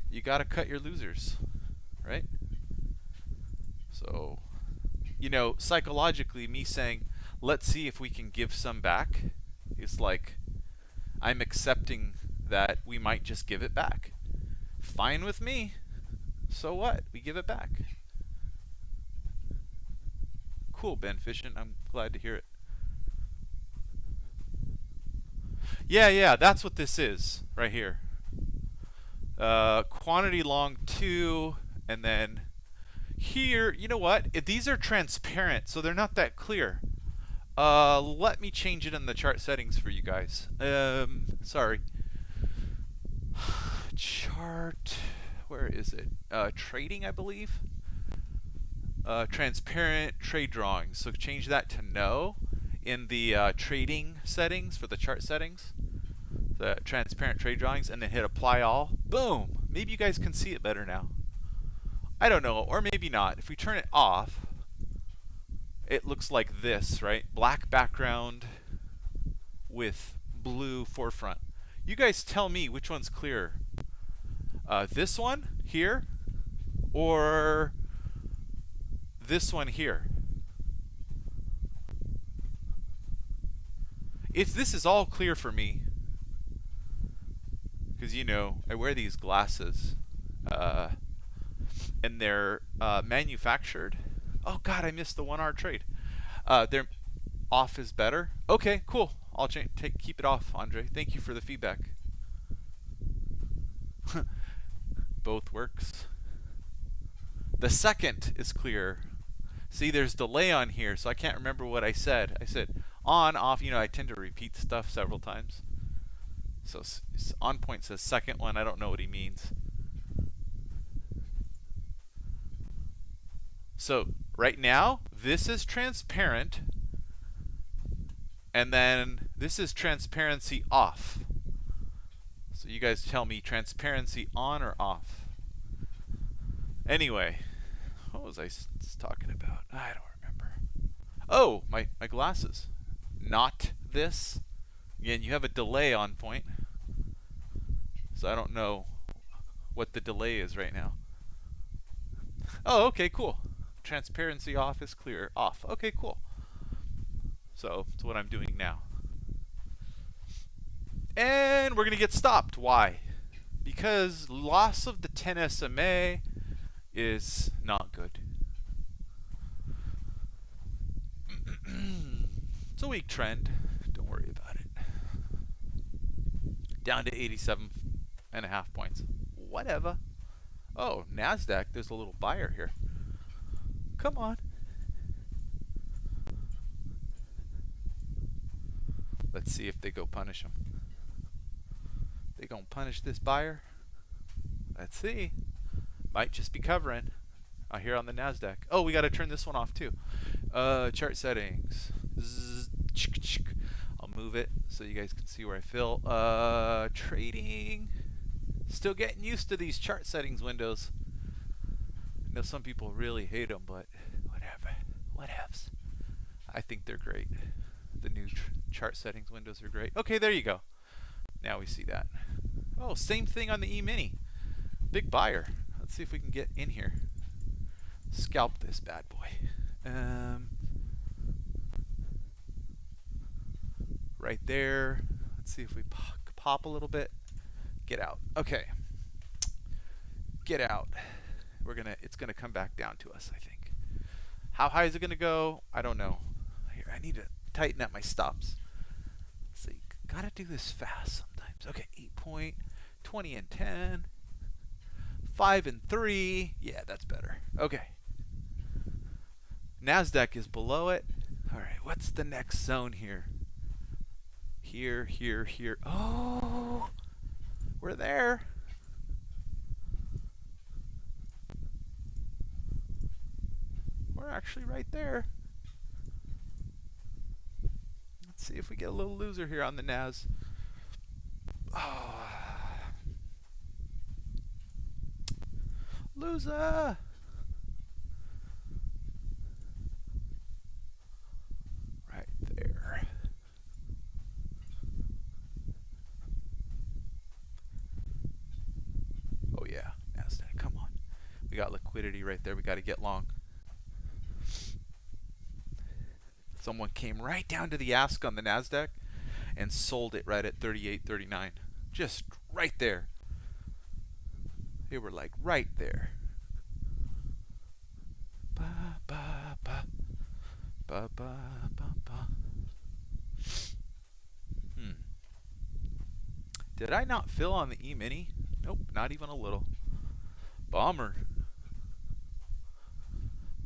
You got to cut your losers, right? So, you know, psychologically, me saying, let's see if we can give some back, is like I'm accepting that we might just give it back. Fine with me. So what? We give it back. Cool, Ben Fishing. I'm glad to hear it. Yeah, that's what this is right here. Quantity long 2, and then here, you know what? These are transparent, so they're not that clear. Let me change it in the chart settings for you guys. Sorry. Chart, where is it? Trading, I believe. Transparent trade drawings. So change that to no in the trading settings for the chart settings. The transparent trade drawings, and then hit apply all. Boom! Maybe you guys can see it better now. I don't know, or maybe not. If we turn it off, it looks like this, right? Black background with blue forefront. You guys tell me which one's clearer. This one here, or this one here? This is all clear for me. Because, you know, I wear these glasses. And they're manufactured. Oh God, I missed the 1 hour trade. They're off is better. Okay, cool. I'll keep it off, Andre. Thank you for the feedback. Both works. The second is clear. See, there's delay on here, so I can't remember what I said. I said on, off. You know, I tend to repeat stuff several times. So on point says second one. I don't know what he means. So right now, this is transparent, and then this is transparency off. So you guys tell me, transparency on or off? Anyway, what was I talking about? I don't remember. Oh, my glasses. Not this. Again, you have a delay on point. So I don't know what the delay is right now. Oh, okay, cool. Transparency off is clear. Off. Okay, cool. So that's what I'm doing now. And we're going to get stopped. Why? Because loss of the 10 SMA is not good. It's a weak trend. Don't worry about it. Down to 87.5 points. Whatever. Oh, NASDAQ, there's a little buyer here. Come on. Let's see if they go punish them. They gonna punish this buyer? Let's see. Might just be covering. Here on the NASDAQ. Oh, we got to turn this one off too. Chart settings. I'll move it so you guys can see where I fill. Trading. Still getting used to these chart settings windows. I know some people really hate them, but whatever. Whatevs. I think they're great. The new chart settings windows are great. Okay, there you go. Now we see that. Oh, same thing on the E-mini. Big buyer. Let's see if we can get in here. Scalp this bad boy. Right there. Let's see if we pop a little bit. Get out. Okay. Get out. It's gonna come back down to us, I think. How high is it gonna go? I don't know. Here, I need to tighten up my stops. Let's see. Gotta do this fast sometimes. Okay, 8 point, 20 and 10, 5 and 3. Yeah, that's better. Okay. NASDAQ is below it. All right, what's the next zone here? Here, here, here. Oh, we're there. We're actually right there. Let's see if we get a little loser here on the NAS. Oh. Loser. Right there. Oh yeah, NASDAQ, come on. We got liquidity right there. We got to get long. Someone came right down to the ask on the NASDAQ and sold it right at 38.39. Just right there. They were like right there. Ba, ba, ba. Ba, ba, ba, ba. Did I not fill on the E-mini? Nope, not even a little. Bummer.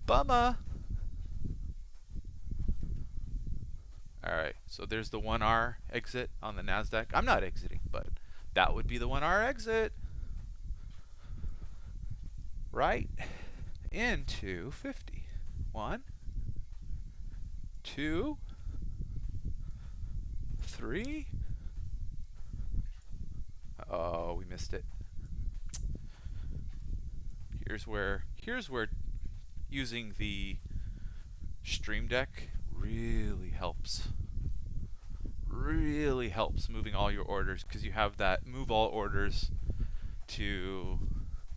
Bummer. Alright, so there's the 1R exit on the NASDAQ. I'm not exiting, but that would be the 1R exit. Right into 50. 1, 2, 3. Oh, we missed it. Here's where using the Stream Deck really helps. Really helps moving all your orders, because you have that move all orders to,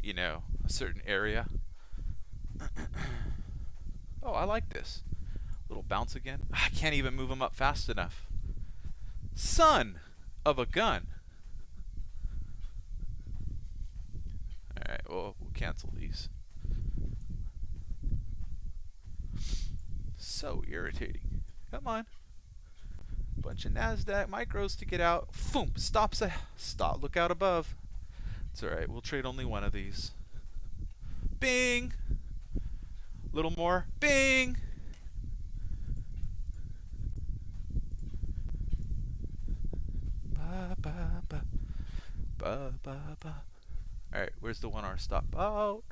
you know, a certain area. Oh, I like this. Little bounce again. I can't even move them up fast enough. Son of a gun. Alright, well, we'll cancel these. So irritating. Come on. Bunch of NASDAQ micros to get out. Boom! Stops. Stop. Look out above. It's alright. We'll trade only one of these. Bing! Little more. Bing! Ba, ba, ba. Ba, ba, ba. Alright, where's the 1R stop? Oh,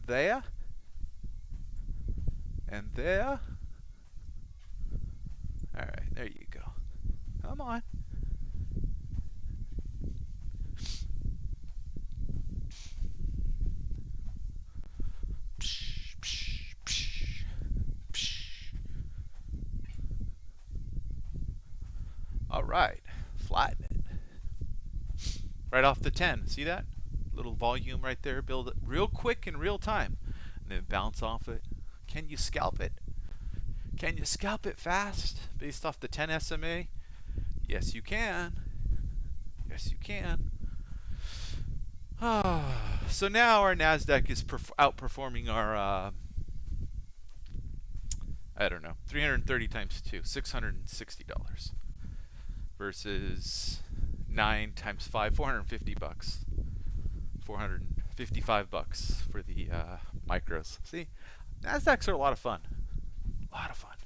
there. And there. Alright, there you go. Come on. Psh, psh, psh, psh. Alright, flatten it. Right off the 10. See that? Little volume right there. Build it real quick in real time. And then bounce off it. Can you scalp it? Can you scalp it fast based off the 10 SMA? Yes, you can. Yes, you can. So now our NASDAQ is outperforming our, I don't know, 330 times 2, $660 versus 9 times 5, 450 bucks. 455 bucks for the micros. See, NASDAQs are a lot of fun. A lot of fun.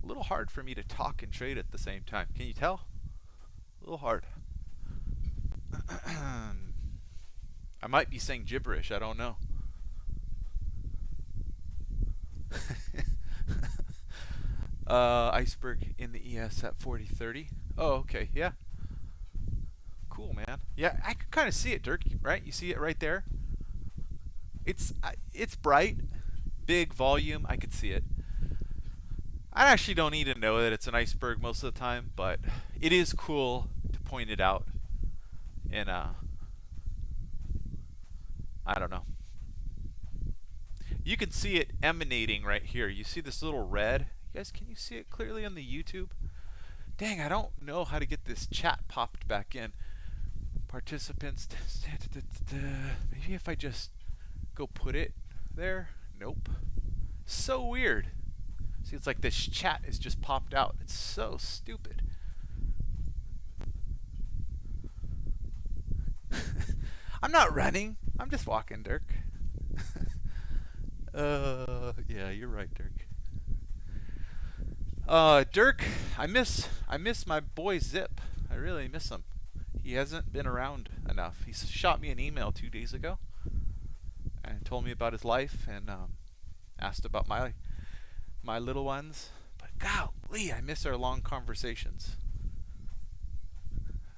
A little hard for me to talk and trade at the same time. Can you tell? A little hard. I might be saying gibberish. I don't know. Iceberg in the ES at 4030. Oh, okay. Yeah. Cool, man. Yeah, I can kind of see it, Dirk. Right? You see it right there. It's bright, big volume. I could see it. I actually don't need to know that it's an iceberg most of the time, but it is cool to point it out. And I don't know. You can see it emanating right here. You see this little red? You guys, can you see it clearly on the YouTube? Dang, I don't know how to get this chat popped back in. Participants. Maybe if I just go put it there. Nope. So weird. See, it's like this chat is just popped out. It's so stupid. I'm not running. I'm just walking, Dirk. Yeah, you're right, Dirk. Dirk, I miss my boy Zip. I really miss him. He hasn't been around enough. He shot me an email 2 days ago and told me about his life and asked about my little ones. But golly, I miss our long conversations.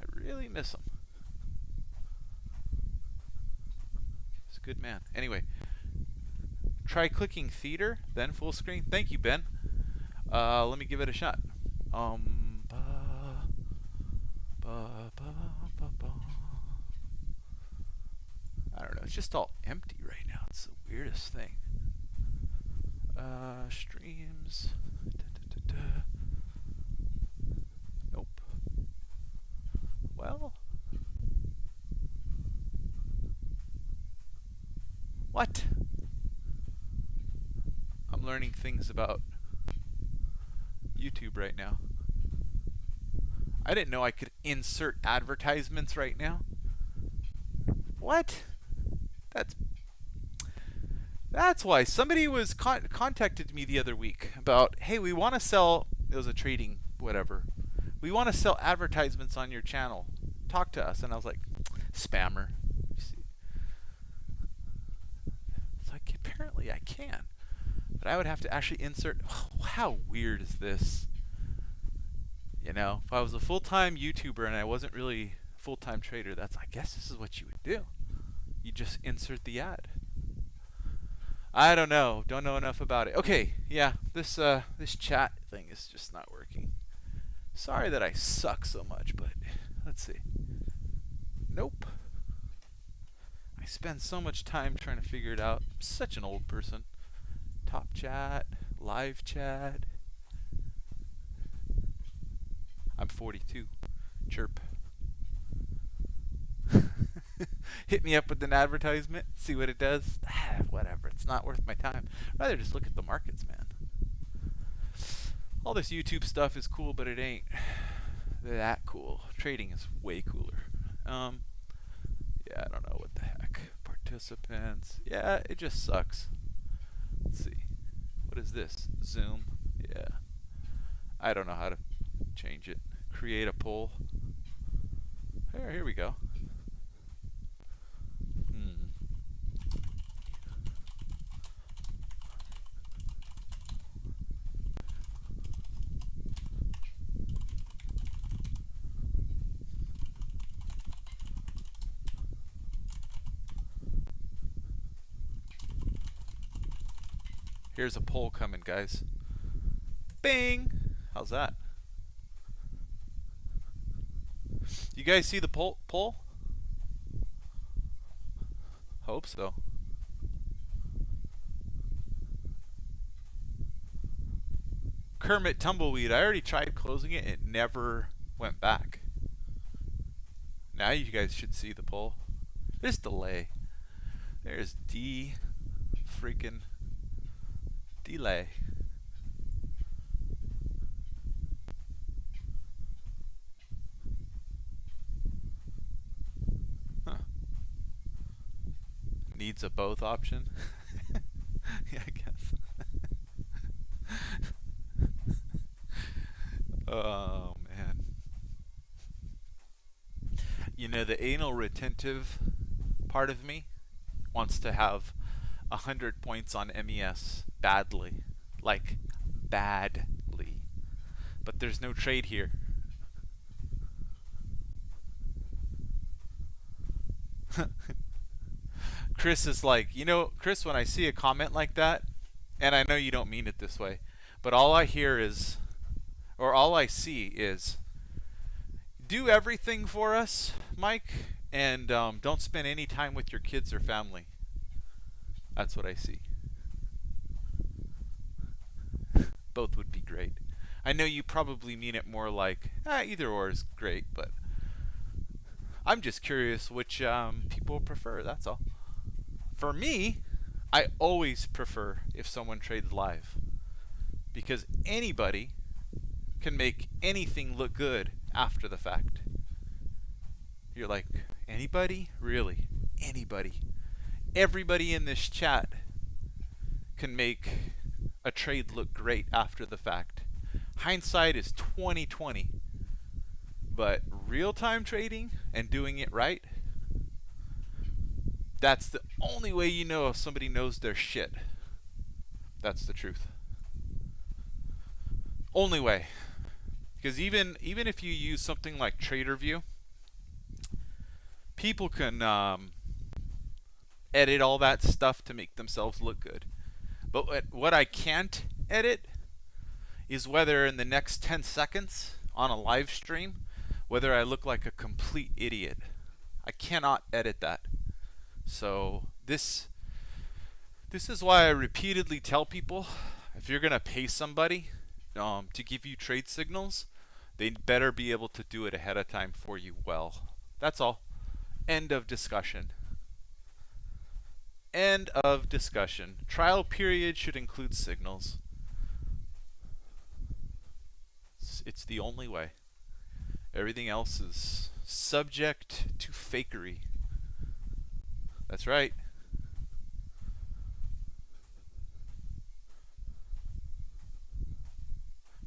I really miss him. He's a good man. Anyway, try clicking theater, then full screen. Thank you, Ben. Let me give it a shot. I don't know. It's just all empty right now. It's the weirdest thing. Streams. Nope. Well. What? I'm learning things about YouTube right now. I didn't know I could insert advertisements right now. What? That's why somebody was contacted me the other week about, hey, we want to sell. It was a trading whatever. We want to sell advertisements on your channel. Talk to us. And I was like, spammer. It's like, apparently I can, but I would have to actually insert. Oh, how weird is this? You know, if I was a full-time YouTuber and I wasn't really a full-time trader, I guess this is what you would do. You just insert the ad. I don't know. Don't know enough about it. Okay, yeah, this chat thing is just not working. Sorry that I suck so much, but let's see. Nope. I spend so much time trying to figure it out. I'm such an old person. Top chat, live chat. I'm 42. Chirp. Hit me up with an advertisement. See what it does. Whatever. It's not worth my time. I'd rather just look at the markets, man. All this YouTube stuff is cool, but it ain't that cool. Trading is way cooler. Yeah, I don't know what the heck. Participants. Yeah, it just sucks. Let's see. What is this? Zoom. Yeah. I don't know how to change it. Create a poll. Here we go. Here's a poll coming, guys. Bing! How's that? You guys see the poll? Hope so. Kermit Tumbleweed. I already tried closing it. It never went back. Now you guys should see the poll. There's delay. There's freaking delay. Huh. Needs a both option. Yeah, I guess. Oh man. The anal retentive part of me wants to have 100 points on MES badly. Like, badly. But there's no trade here. Chris is like, Chris, when I see a comment like that, and I know you don't mean it this way, but all I hear is, or all I see is, do everything for us, Mike, and don't spend any time with your kids or family. That's what I see. Both would be great. I know you probably mean it more like, either or is great, but I'm just curious which people prefer, that's all. For me, I always prefer if someone trades live, because anybody can make anything look good after the fact. You're like, anybody? Really? Anybody? Everybody in this chat can make a trade look great after the fact. Hindsight is 20/20. But real-time trading and doing it right, that's the only way you know if somebody knows their shit. That's the truth. Only way. Because even if you use something like TraderView, people can edit all that stuff to make themselves look good. But what I can't edit is whether in the next 10 seconds on a live stream, whether I look like a complete idiot. I cannot edit that. So this is why I repeatedly tell people, if you're going to pay somebody to give you trade signals, they better be able to do it ahead of time for you well. That's all. End of discussion. End of discussion. Trial period should include signals. It's the only way. Everything else is subject to fakery. That's right.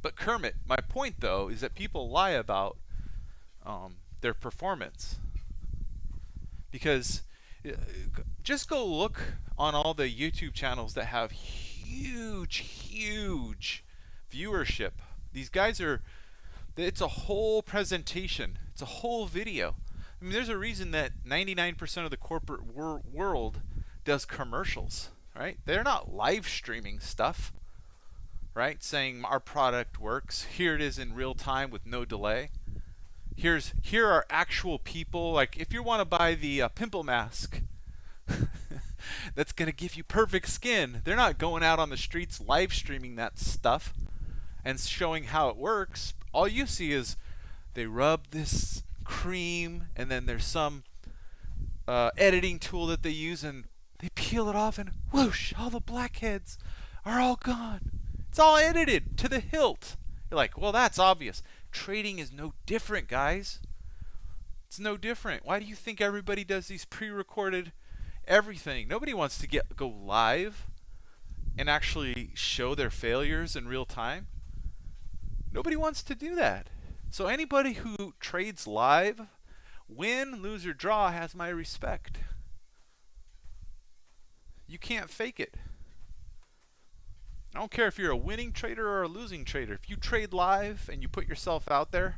But Kermit, my point though is that people lie about their performance. Because just go look on all the YouTube channels that have huge viewership. These guys it's a whole presentation. It's a whole video. I mean, there's a reason that 99% of the corporate world does commercials, right? They're not live streaming stuff, right? Saying our product works. Here it is in real time with no delay. Here are actual people. Like if you want to buy the pimple mask that's going to give you perfect skin, they're not going out on the streets live streaming that stuff and showing how it works. All you see is they rub this cream and then there's some editing tool that they use and they peel it off and whoosh, all the blackheads are all gone. It's all edited to the hilt. You're like, well, that's obvious. Trading is no different, guys. It's no different. Why do you think everybody does these pre-recorded everything? Nobody wants to go live and actually show their failures in real time. Nobody wants to do that. So anybody who trades live, win, lose, or draw, has my respect. You can't fake it. I don't care if you're a winning trader or a losing trader. If you trade live and you put yourself out there,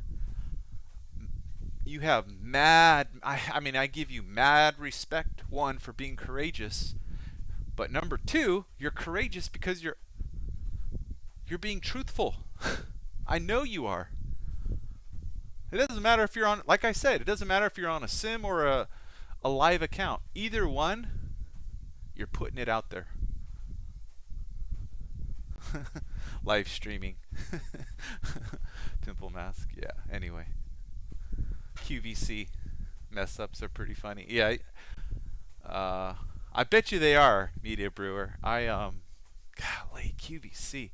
you have I give you mad respect, one, for being courageous. But number two, you're courageous because you're being truthful. I know you are. It doesn't matter if you're on, like I said, it doesn't matter if you're on a sim or a live account. Either one, you're putting it out there. Live streaming. Pimple mask. Yeah, anyway. QVC mess ups are pretty funny. Yeah, I bet you they are, Media Brewer. Golly, QVC.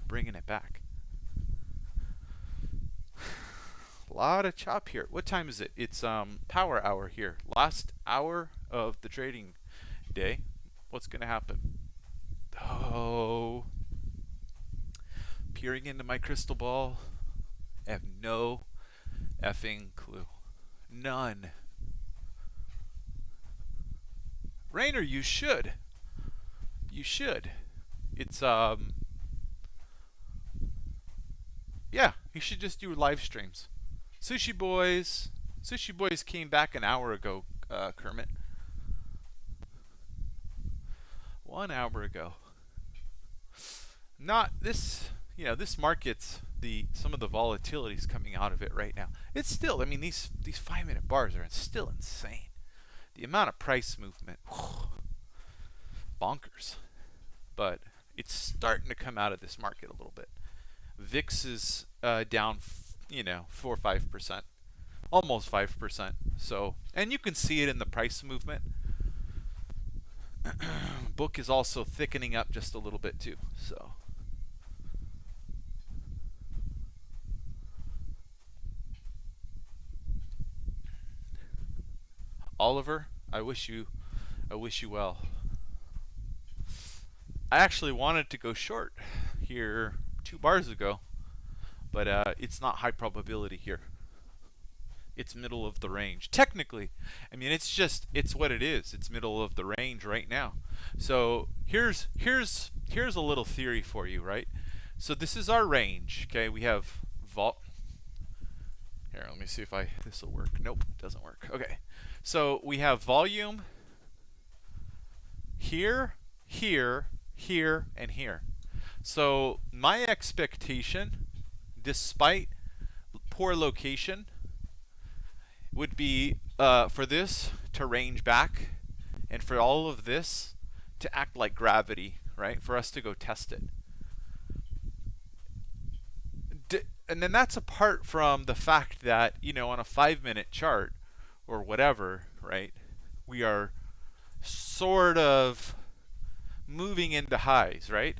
Bringing it back. A lot of chop here. What time is it? It's power hour here. Last hour of the trading day. What's going to happen? Oh. Peering into my crystal ball. I have no effing clue. None. Rainer, you should. You should. It's yeah, you should just do live streams. Sushi Boys. Sushi Boys came back an hour ago, Kermit. 1 hour ago. Not this, this market's some of the volatility's coming out of it right now. It's still, I mean, these 5-minute bars are still insane. The amount of price movement, bonkers. But it's starting to come out of this market a little bit. VIX is down, 4 or 5%, almost 5%. So, and you can see it in the price movement. Book is also thickening up just a little bit too. So, Oliver, I wish you well. I actually wanted to go short here 2 bars ago, but it's not high probability here. It's middle of the range. Technically, I mean, it's what it is. It's middle of the range right now. So here's a little theory for you, right? So this is our range. Okay, we have Here, let me see if this will work. Nope, it doesn't work. Okay, so we have volume here, here, here, and here. So my expectation, despite poor location, would be for this to range back and for all of this to act like gravity, right? For us to go test it. And then that's apart from the fact that, on a 5-minute chart or whatever, right, we are sort of moving into highs, right?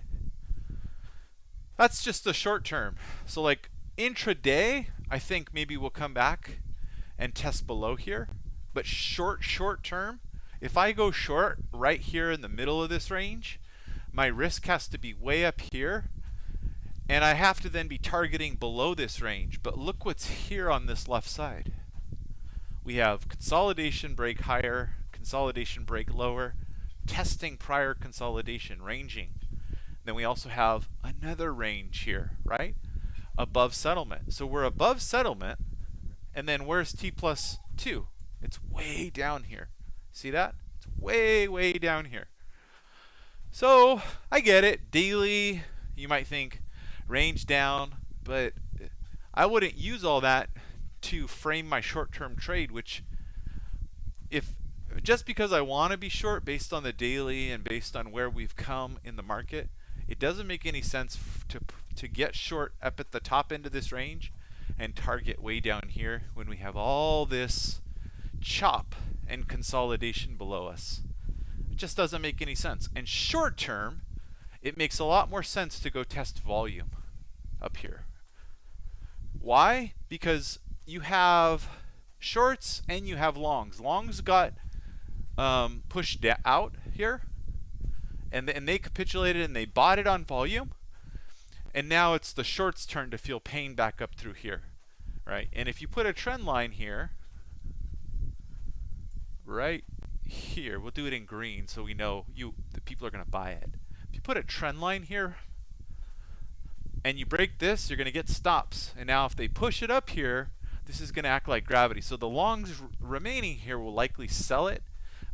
That's just the short term. So like intraday, I think maybe we'll come back and test below here. But short term, if I go short right here in the middle of this range, my risk has to be way up here, and I have to then be targeting below this range. But look what's here on this left side. We have consolidation break higher, consolidation break lower, testing prior consolidation, ranging. Then we also have another range here, right? Above settlement. So we're above settlement, and then where's T plus 2? It's way down here. See that? It's way, way down here. So I get it. Daily, you might think range down, but I wouldn't use all that to frame my short-term trade, which just because I want to be short based on the daily and based on where we've come in the market, it doesn't make any sense to get short up at the top end of this range and target way down here when we have all this chop and consolidation below us. It just doesn't make any sense. And short term, it makes a lot more sense to go test volume up here. Why? Because you have shorts and you have longs. Longs got pushed out here, and they capitulated and they bought it on volume, and now it's the shorts' turn to feel pain back up through here, right? And if you put a trend line here, right here, we'll do it in green so we know the people are going to buy it. If you put a trend line here and you break this, you're going to get stops. And now if they push it up here, this is going to act like gravity. So the longs remaining here will likely sell it,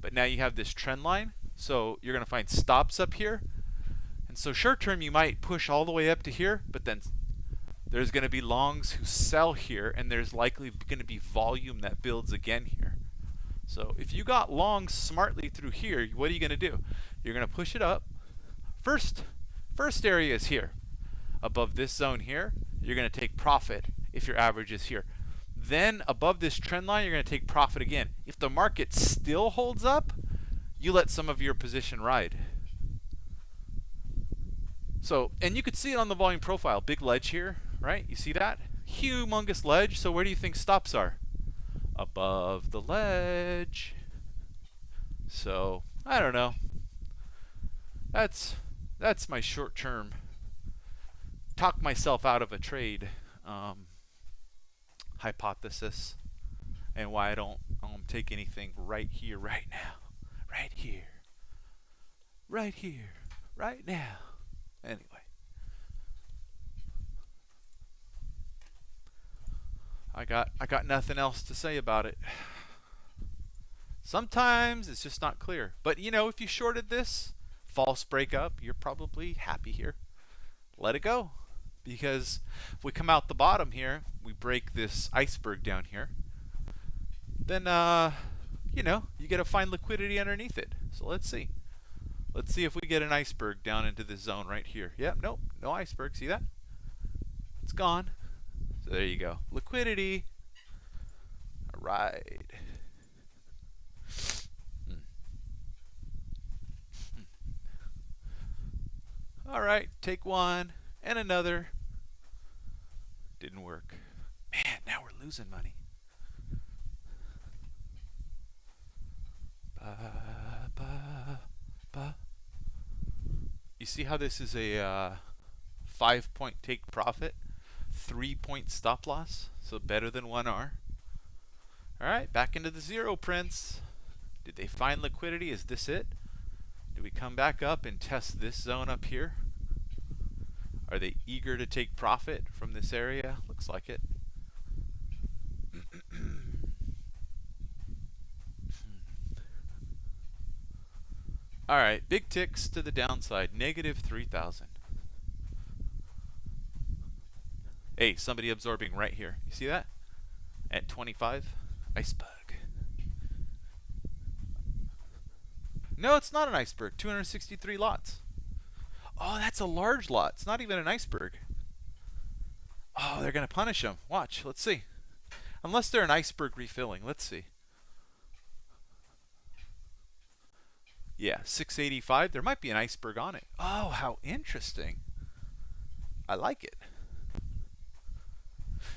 but now you have this trend line, so you're going to find stops up here. And so short term, you might push all the way up to here, but then there's going to be longs who sell here, and there's likely going to be volume that builds again here. So if you got longs smartly through here, what are you going to do? You're going to push it up. First area is here. Above this zone here, you're going to take profit if your average is here. Then above this trend line, you're going to take profit again. If the market still holds up, you let some of your position ride. So, and you could see it on the volume profile. Big ledge here, right? You see that? Humongous ledge. So where do you think stops are? Above the ledge. So, I don't know. That's my short-term talk myself out of a trade hypothesis. and why I don't take anything right here, right now, right here, right here, right now. Anyway, I got nothing else to say about it. Sometimes it's just not clear. But you know, if you shorted this false breakup, you're probably happy here. Let it go. Because if we come out the bottom here, we break this iceberg down here, then you know, you get to find liquidity underneath it. So let's see. Let's see if we get an iceberg down into this zone right here. Yep, nope, no iceberg. See that? It's gone. So there you go. Liquidity. All right. All right, take one and another. Didn't work. Man, now we're losing money. You see how this is a 5-point take profit, 3-point stop loss, so better than 1R. All right, back into the zero prints. Did they find liquidity? Is this it? Do we come back up and test this zone up here? Are they eager to take profit from this area? Looks like it. All right, big ticks to the downside, negative 3,000. Hey, somebody absorbing right here. You see that? At 25, iceberg. No, it's not an iceberg. 263 lots. Oh, that's a large lot. It's not even an iceberg. Oh, they're going to punish them. Watch. Let's see. Unless they're an iceberg refilling. Let's see. Yeah, 685. There might be an iceberg on it. Oh, how interesting. I like it.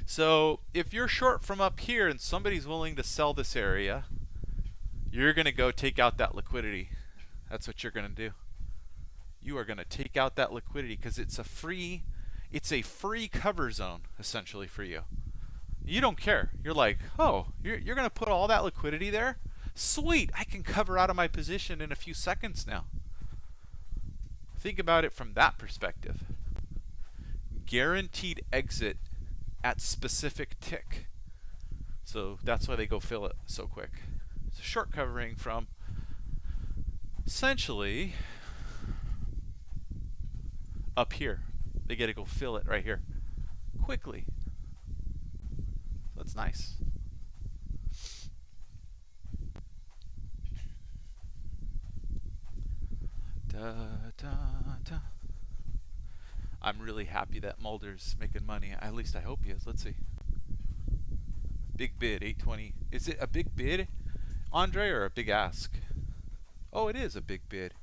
So if you're short from up here and somebody's willing to sell this area, you're going to go take out that liquidity. That's what you're going to do. You are going to take out that liquidity because it's a free cover zone essentially for you. You don't care. You're like, oh, you're going to put all that liquidity there? Sweet, I can cover out of my position in a few seconds now. Think about it from that perspective. Guaranteed exit at specific tick. So that's why they go fill it so quick. It's a short covering from essentially up here. They get to go fill it right here quickly. So that's nice. Da, da, da. I'm really happy that Mulder's making money. At least I hope he is. Let's see. Big bid, 820. Is it a big bid, Andre, or a big ask? Oh, it is a big bid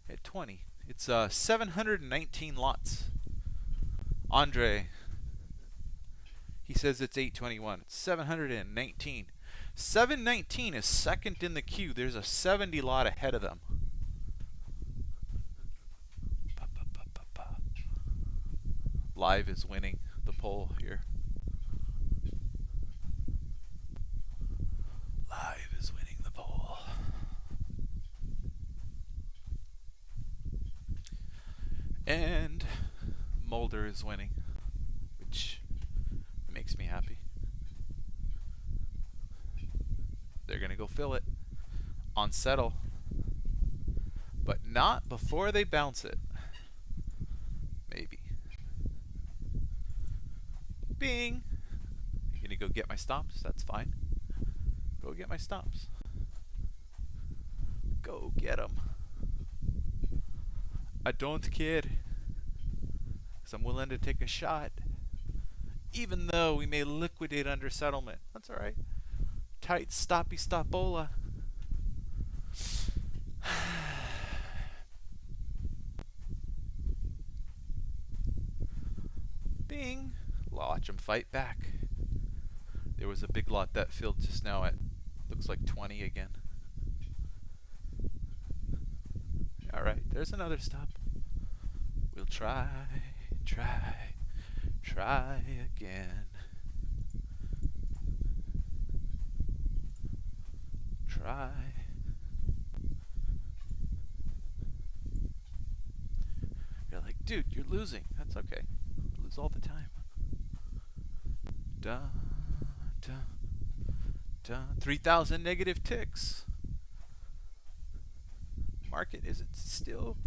at 20. It's 719 lots. Andre, he says it's 821. It's 719. 719 is second in the queue. There's a 70 lot ahead of them. Live is winning the poll here. Live is winning the poll. And Mulder is winning, which makes me happy. They're going to go fill it on settle, but not before they bounce it. Maybe. Bing! I'm going to go get my stops. That's fine. Go get my stops. Go get them. I don't care, because I'm willing to take a shot, even though we may liquidate under settlement. That's all right. Tight stoppy stopola. Bing. Watch them fight back. There was a big lot that filled just now at, looks like 20 again. Alright, there's another stop. We'll try again. try. You're like, dude, you're losing. That's okay. I lose all the time. Da, da, da. 3,000 negative ticks. Market is it still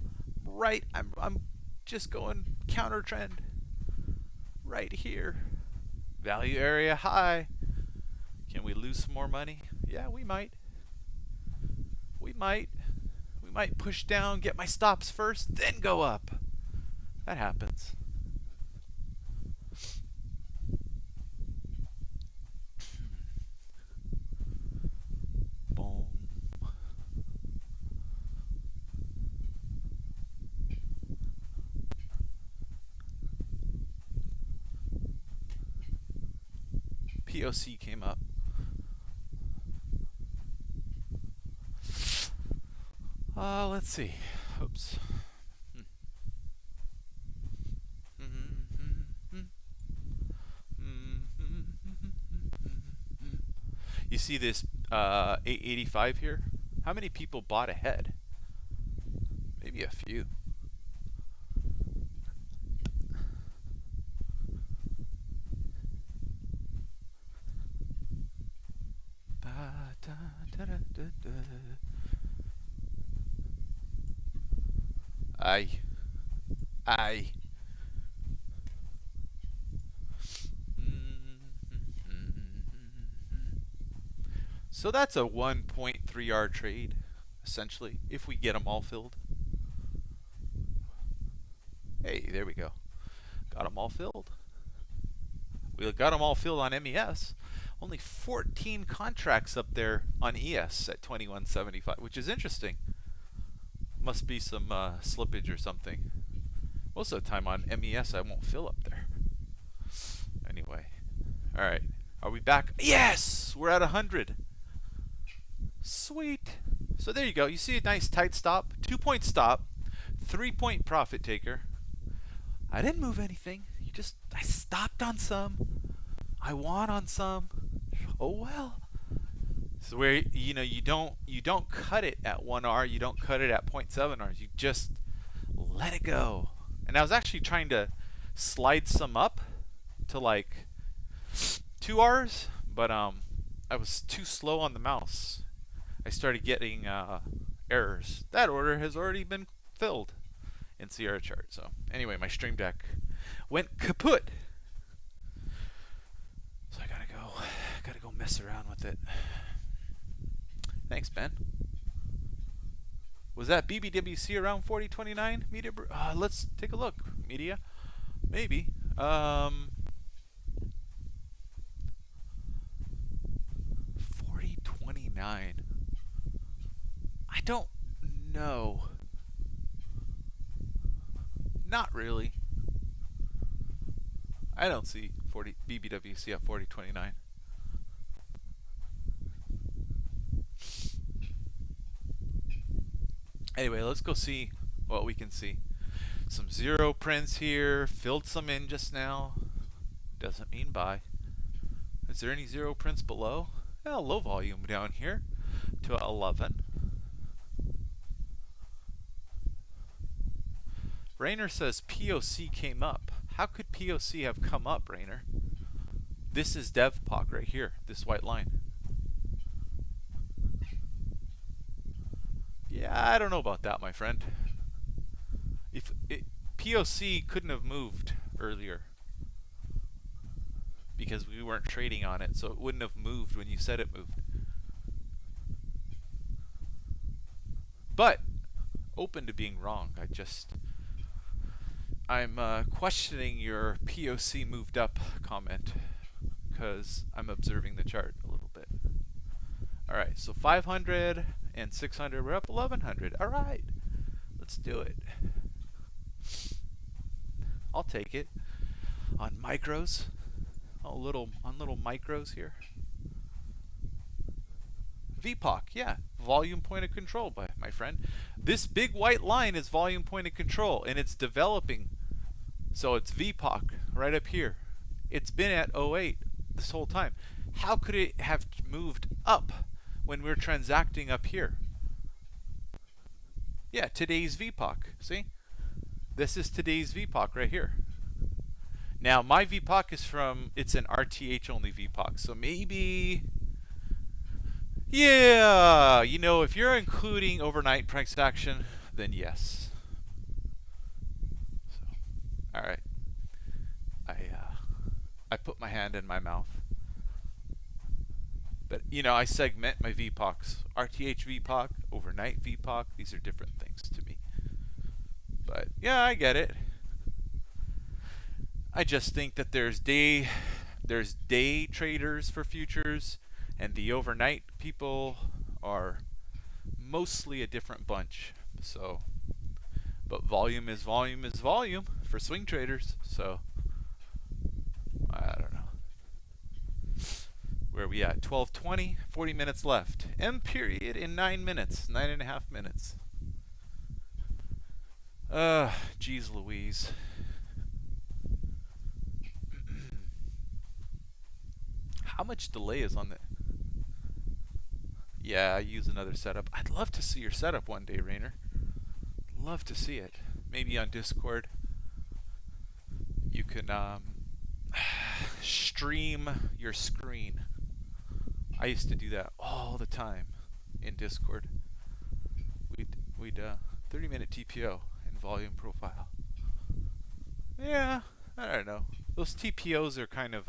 right? I'm just going counter trend right here. Value area high. Can we lose some more money? Yeah, we might. We might push down, get my stops first, then go up. That happens. Boom. POC came up. Let's see. Oops. You see this 885 here? How many people bought ahead? Maybe a few. Aye. So that's a 1.3R trade, essentially, if we get them all filled. Hey, there we go. Got them all filled. We got them all filled on MES. Only 14 contracts up there on ES at 2175, which is interesting. Must be some slippage or something. Most of the time on MES, I won't fill up there. Anyway, all right. Are we back? Yes, we're at 100. Sweet. So there you go. You see a nice tight stop, 2-point stop, 3-point profit taker. I didn't move anything. I stopped on some. I won on some. Oh well. So where you don't cut it at 1R, you don't cut it at 0.7Rs. You just let it go. And I was actually trying to slide some up to like 2Rs, but I was too slow on the mouse. I started getting errors. That order has already been filled in Sierra chart. So anyway, my stream deck went kaput. So I gotta go mess around with it. Thanks, Ben. Was that BBWC around 4029? Media? Let's take a look. Media, maybe. 4029. I don't know. Not really. I don't see BBWC at 4029. Anyway, let's go see what we can see. Some zero prints here. Filled some in just now. Doesn't mean buy. Is there any zero prints below? Yeah, low volume down here to 11. Rainer says POC came up. How could POC have come up, Rainer? This is DevPOC right here, this white line. Yeah, I don't know about that, my friend. POC couldn't have moved earlier because we weren't trading on it, so it wouldn't have moved when you said it moved. But open to being wrong. I'm questioning your POC moved up comment because I'm observing the chart a little bit. All right, so 500 and 600, we're up 1100. All right, let's do it. I'll take it on micros, on little micros here. VPOC, yeah, volume point of control, my friend. This big white line is volume point of control, and it's developing. So it's VPOC right up here. It's been at 08 this whole time. How could it have moved up when we're transacting up here. Yeah, today's VPOC. See? This is today's VPOC right here. Now, my VPOC is it's an RTH only VPOC. So maybe, yeah, if you're including overnight price action, then yes. So, all right. I put my hand in my mouth. But, I segment my VPOCs. RTH VPOC, overnight VPOC. These are different things to me. But, yeah, I get it. I just think that there's day traders for futures, and the overnight people are mostly a different bunch. So, but volume is volume for swing traders. So, I don't know. Where are we at? 12:20, 40 minutes left. M period in 9 minutes, 9.5 minutes. Geez Louise. How much delay is on the... Yeah, I use another setup. I'd love to see your setup one day, Rainer. Love to see it. Maybe on Discord. You can stream your screen. I used to do that all the time in Discord. We'd 30-minute TPO and volume profile. Yeah, I don't know. Those TPOs are kind of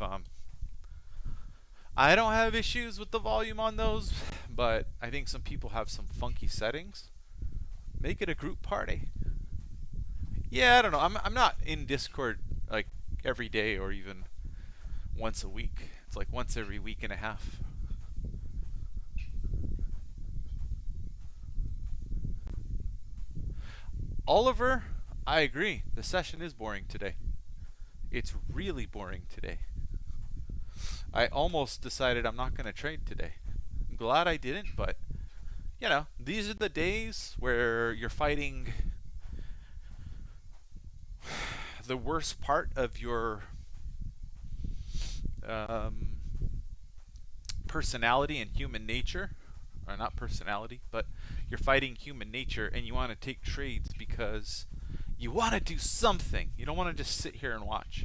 I don't have issues with the volume on those, but I think some people have some funky settings. Make it a group party. Yeah, I don't know. I'm not in Discord like every day or even once a week. It's like once every week and a half. Oliver, I agree. The session is boring today. It's really boring today. I almost decided I'm not going to trade today. I'm glad I didn't, but these are the days where you're fighting the worst part of your personality and human nature. Or not personality, but you're fighting human nature, and you want to take trades because you want to do something. You don't want to just sit here and watch.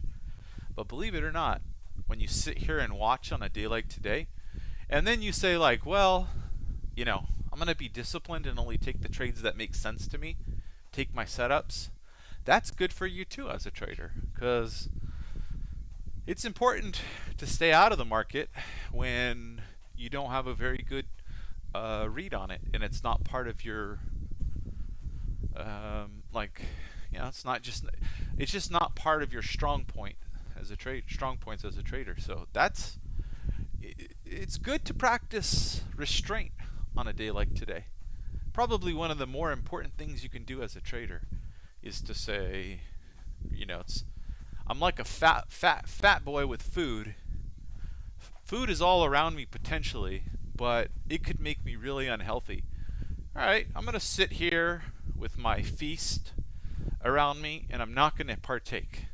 But believe it or not, when you sit here and watch on a day like today, and then you say like, well, I'm going to be disciplined and only take the trades that make sense to me, take my setups, that's good for you too as a trader, because it's important to stay out of the market when you don't have a very good read on it, and it's not part of your it's just not part of your strong points as a trader. So it's good to practice restraint on a day like today. Probably one of the more important things you can do as a trader is to say, I'm like a fat boy with food. Food is all around me potentially, but it could make me really unhealthy. All right, I'm going to sit here with my feast around me, and I'm not going to partake.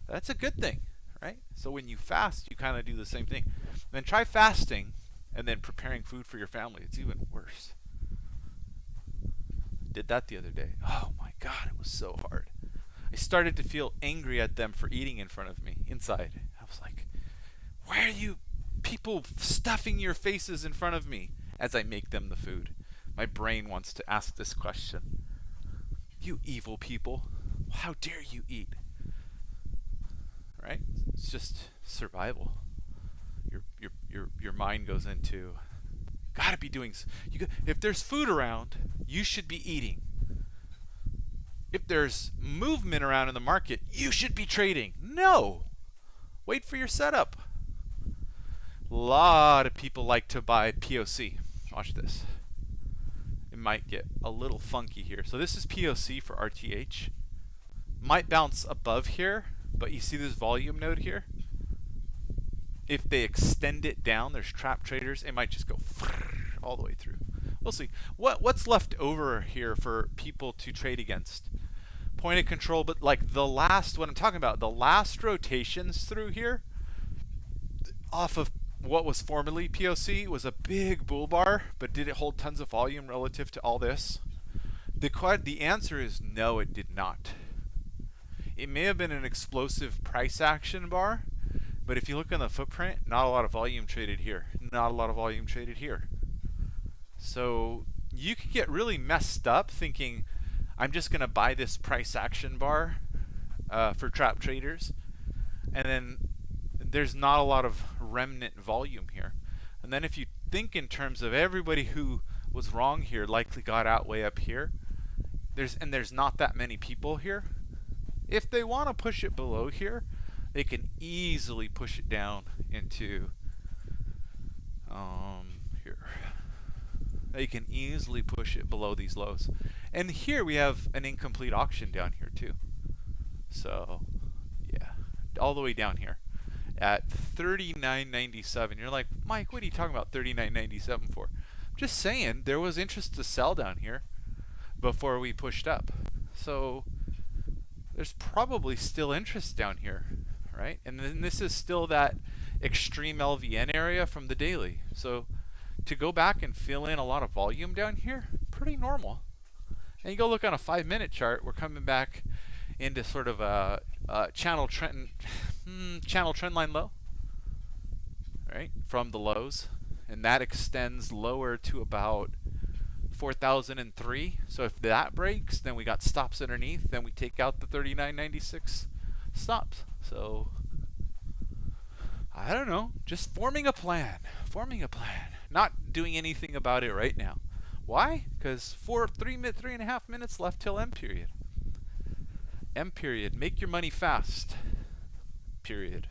That's a good thing, right? So when you fast, you kind of do the same thing. Then try fasting and then preparing food for your family. It's even worse. Did that the other day. Oh my God, it was so hard. I started to feel angry at them for eating in front of me inside. I was like, why are you people stuffing your faces in front of me as I make them the food? My brain wants to ask this question. You evil people, how dare you eat? Right? It's just survival. Your mind goes into, gotta be doing. If there's food around, you should be eating. If there's movement around in the market, you should be trading. No, wait for your setup. A lot of people like to buy POC. Watch this. It might get a little funky here. So this is POC for RTH. Might bounce above here, but you see this volume node here? If they extend it down, there's trap traders, it might just go all the way through. We'll see. What's left over here for people to trade against? Point of control, but like what I'm talking about, the last rotations through here, off of what was formerly POC was a big bull bar, but did it hold tons of volume relative to all this? The answer is no, it did not. It may have been an explosive price action bar, but if you look on the footprint, not a lot of volume traded here. Not a lot of volume traded here. So you could get really messed up thinking, I'm just going to buy this price action bar for trap traders, and then there's not a lot of remnant volume here. And then if you think in terms of everybody who was wrong here likely got out way up here, there's not that many people here. If they want to push it below here, they can easily push it down into here. They can easily push it below these lows. And here we have an incomplete auction down here too. So yeah, all the way down here at 39.97. You're like, Mike, what are you talking about 39.97 for? I'm just saying there was interest to sell down here before we pushed up. So there's probably still interest down here, right? And then this is still that extreme LVN area from the daily. So to go back and fill in a lot of volume down here, pretty normal. And you go look on a 5-minute chart, we're coming back into sort of a channel trend line low, right, from the lows, and that extends lower to about 4,003. So if that breaks, then we got stops underneath, then we take out the 39.96 stops. So I don't know, just forming a plan, not doing anything about it right now. Why? Because 3.5 minutes left till M period. M period, make your money fast, period,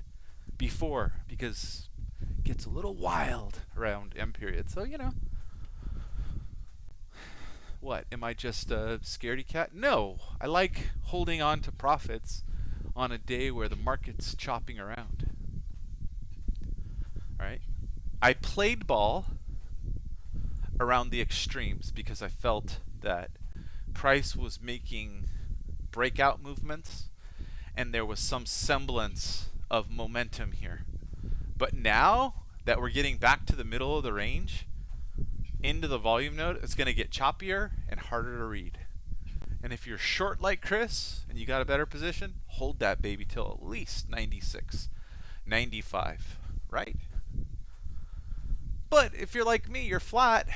before, because it gets a little wild around M period. So, you know, what, am I just a scaredy cat? No, I like holding on to profits on a day where the market's chopping around. Right? I played ball around the extremes because I felt that price was making breakout movements and there was some semblance of momentum here. But now that we're getting back to the middle of the range, into the volume node, it's going to get choppier and harder to read. And if you're short like Chris and you got a better position, hold that baby till at least 96, 95, right? But if you're like me, you're flat.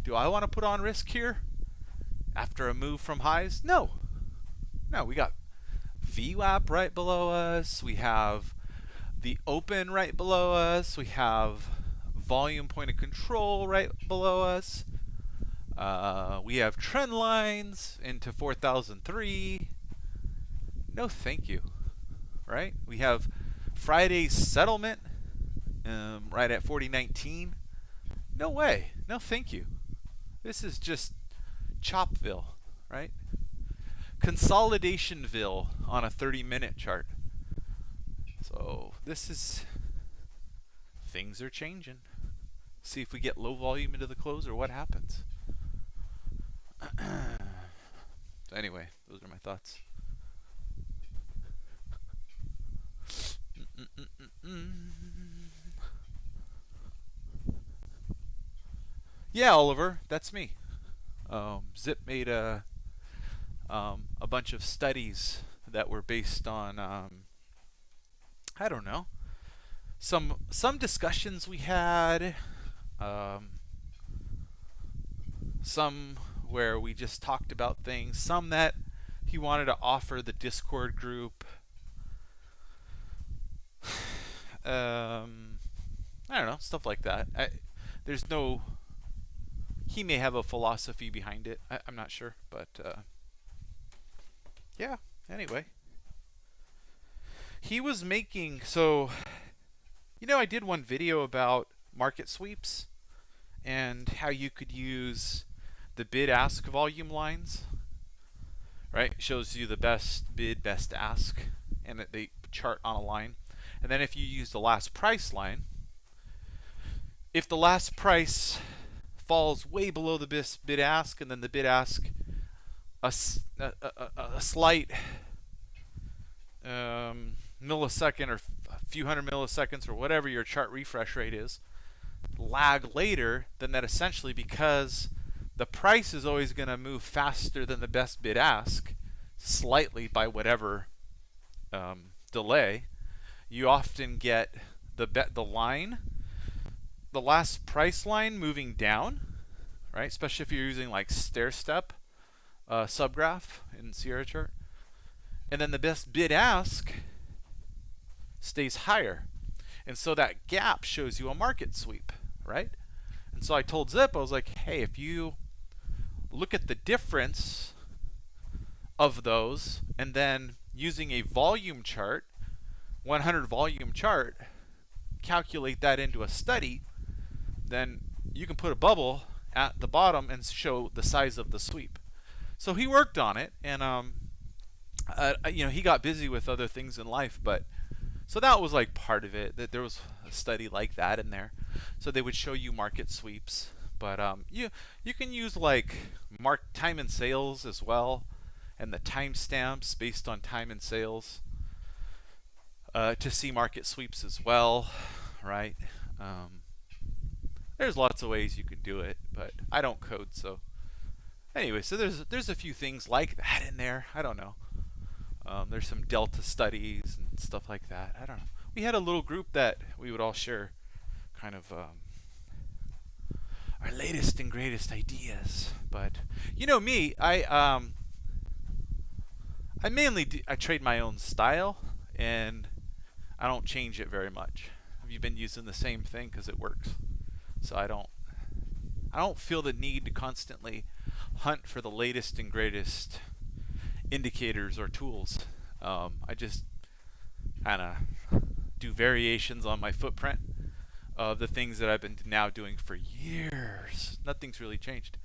Do I want to put on risk here after a move from highs? No. No, we got VWAP right below us. We have the open right below us. We have volume point of control right below us. We have trend lines into 4003. No thank you, right? We have Friday's settlement right at 4019. No way. No thank you. This is just Chopville, right? Consolidationville on a 30-minute chart. So this is, things are changing. See if we get low volume into the close or what happens. So anyway, those are my thoughts. Yeah, Oliver, that's me. Zip made a bunch of studies that were based on I don't know, some discussions we had, some where we just talked about things, some that he wanted to offer the Discord group. I don't know, stuff like that. There's no, he may have a philosophy behind it. I'm not sure, but yeah, anyway. He was making, so, you know, I did one video about market sweeps and how you could use the bid-ask volume lines, right? It shows you the best bid, best ask, and they chart on a line. And then if you use the last price line, if the last price falls way below the bid ask, and then the bid ask a slight millisecond or a few hundred milliseconds or whatever your chart refresh rate is lag later, then that essentially, because the price is always going to move faster than the best bid ask, slightly by whatever delay, you often get the line, the last price line moving down, right? Especially if you're using like stair step subgraph in Sierra chart, and then the best bid ask stays higher, and so that gap shows you a market sweep, right? And so I told Zip, I was like, hey, if you look at the difference of those and then using a volume chart, 100 volume chart, calculate that into a study, then you can put a bubble at the bottom and show the size of the sweep. So he worked on it, and he got busy with other things in life, but so that was like part of it. That there was a study like that in there. So they would show you market sweeps, but you can use like time and sales as well, and the timestamps based on time and sales to see market sweeps as well, right? There's lots of ways you could do it, but I don't code, so anyway. So there's a few things like that in there. I don't know. There's some delta studies and stuff like that. I don't know. We had a little group that we would all share kind of our latest and greatest ideas. But you know me, I mainly I trade my own style, and I don't change it very much. I've been using the same thing because it works. So I don't feel the need to constantly hunt for the latest and greatest indicators or tools. I just kind of do variations on my footprint of the things that I've been now doing for years. Nothing's really changed.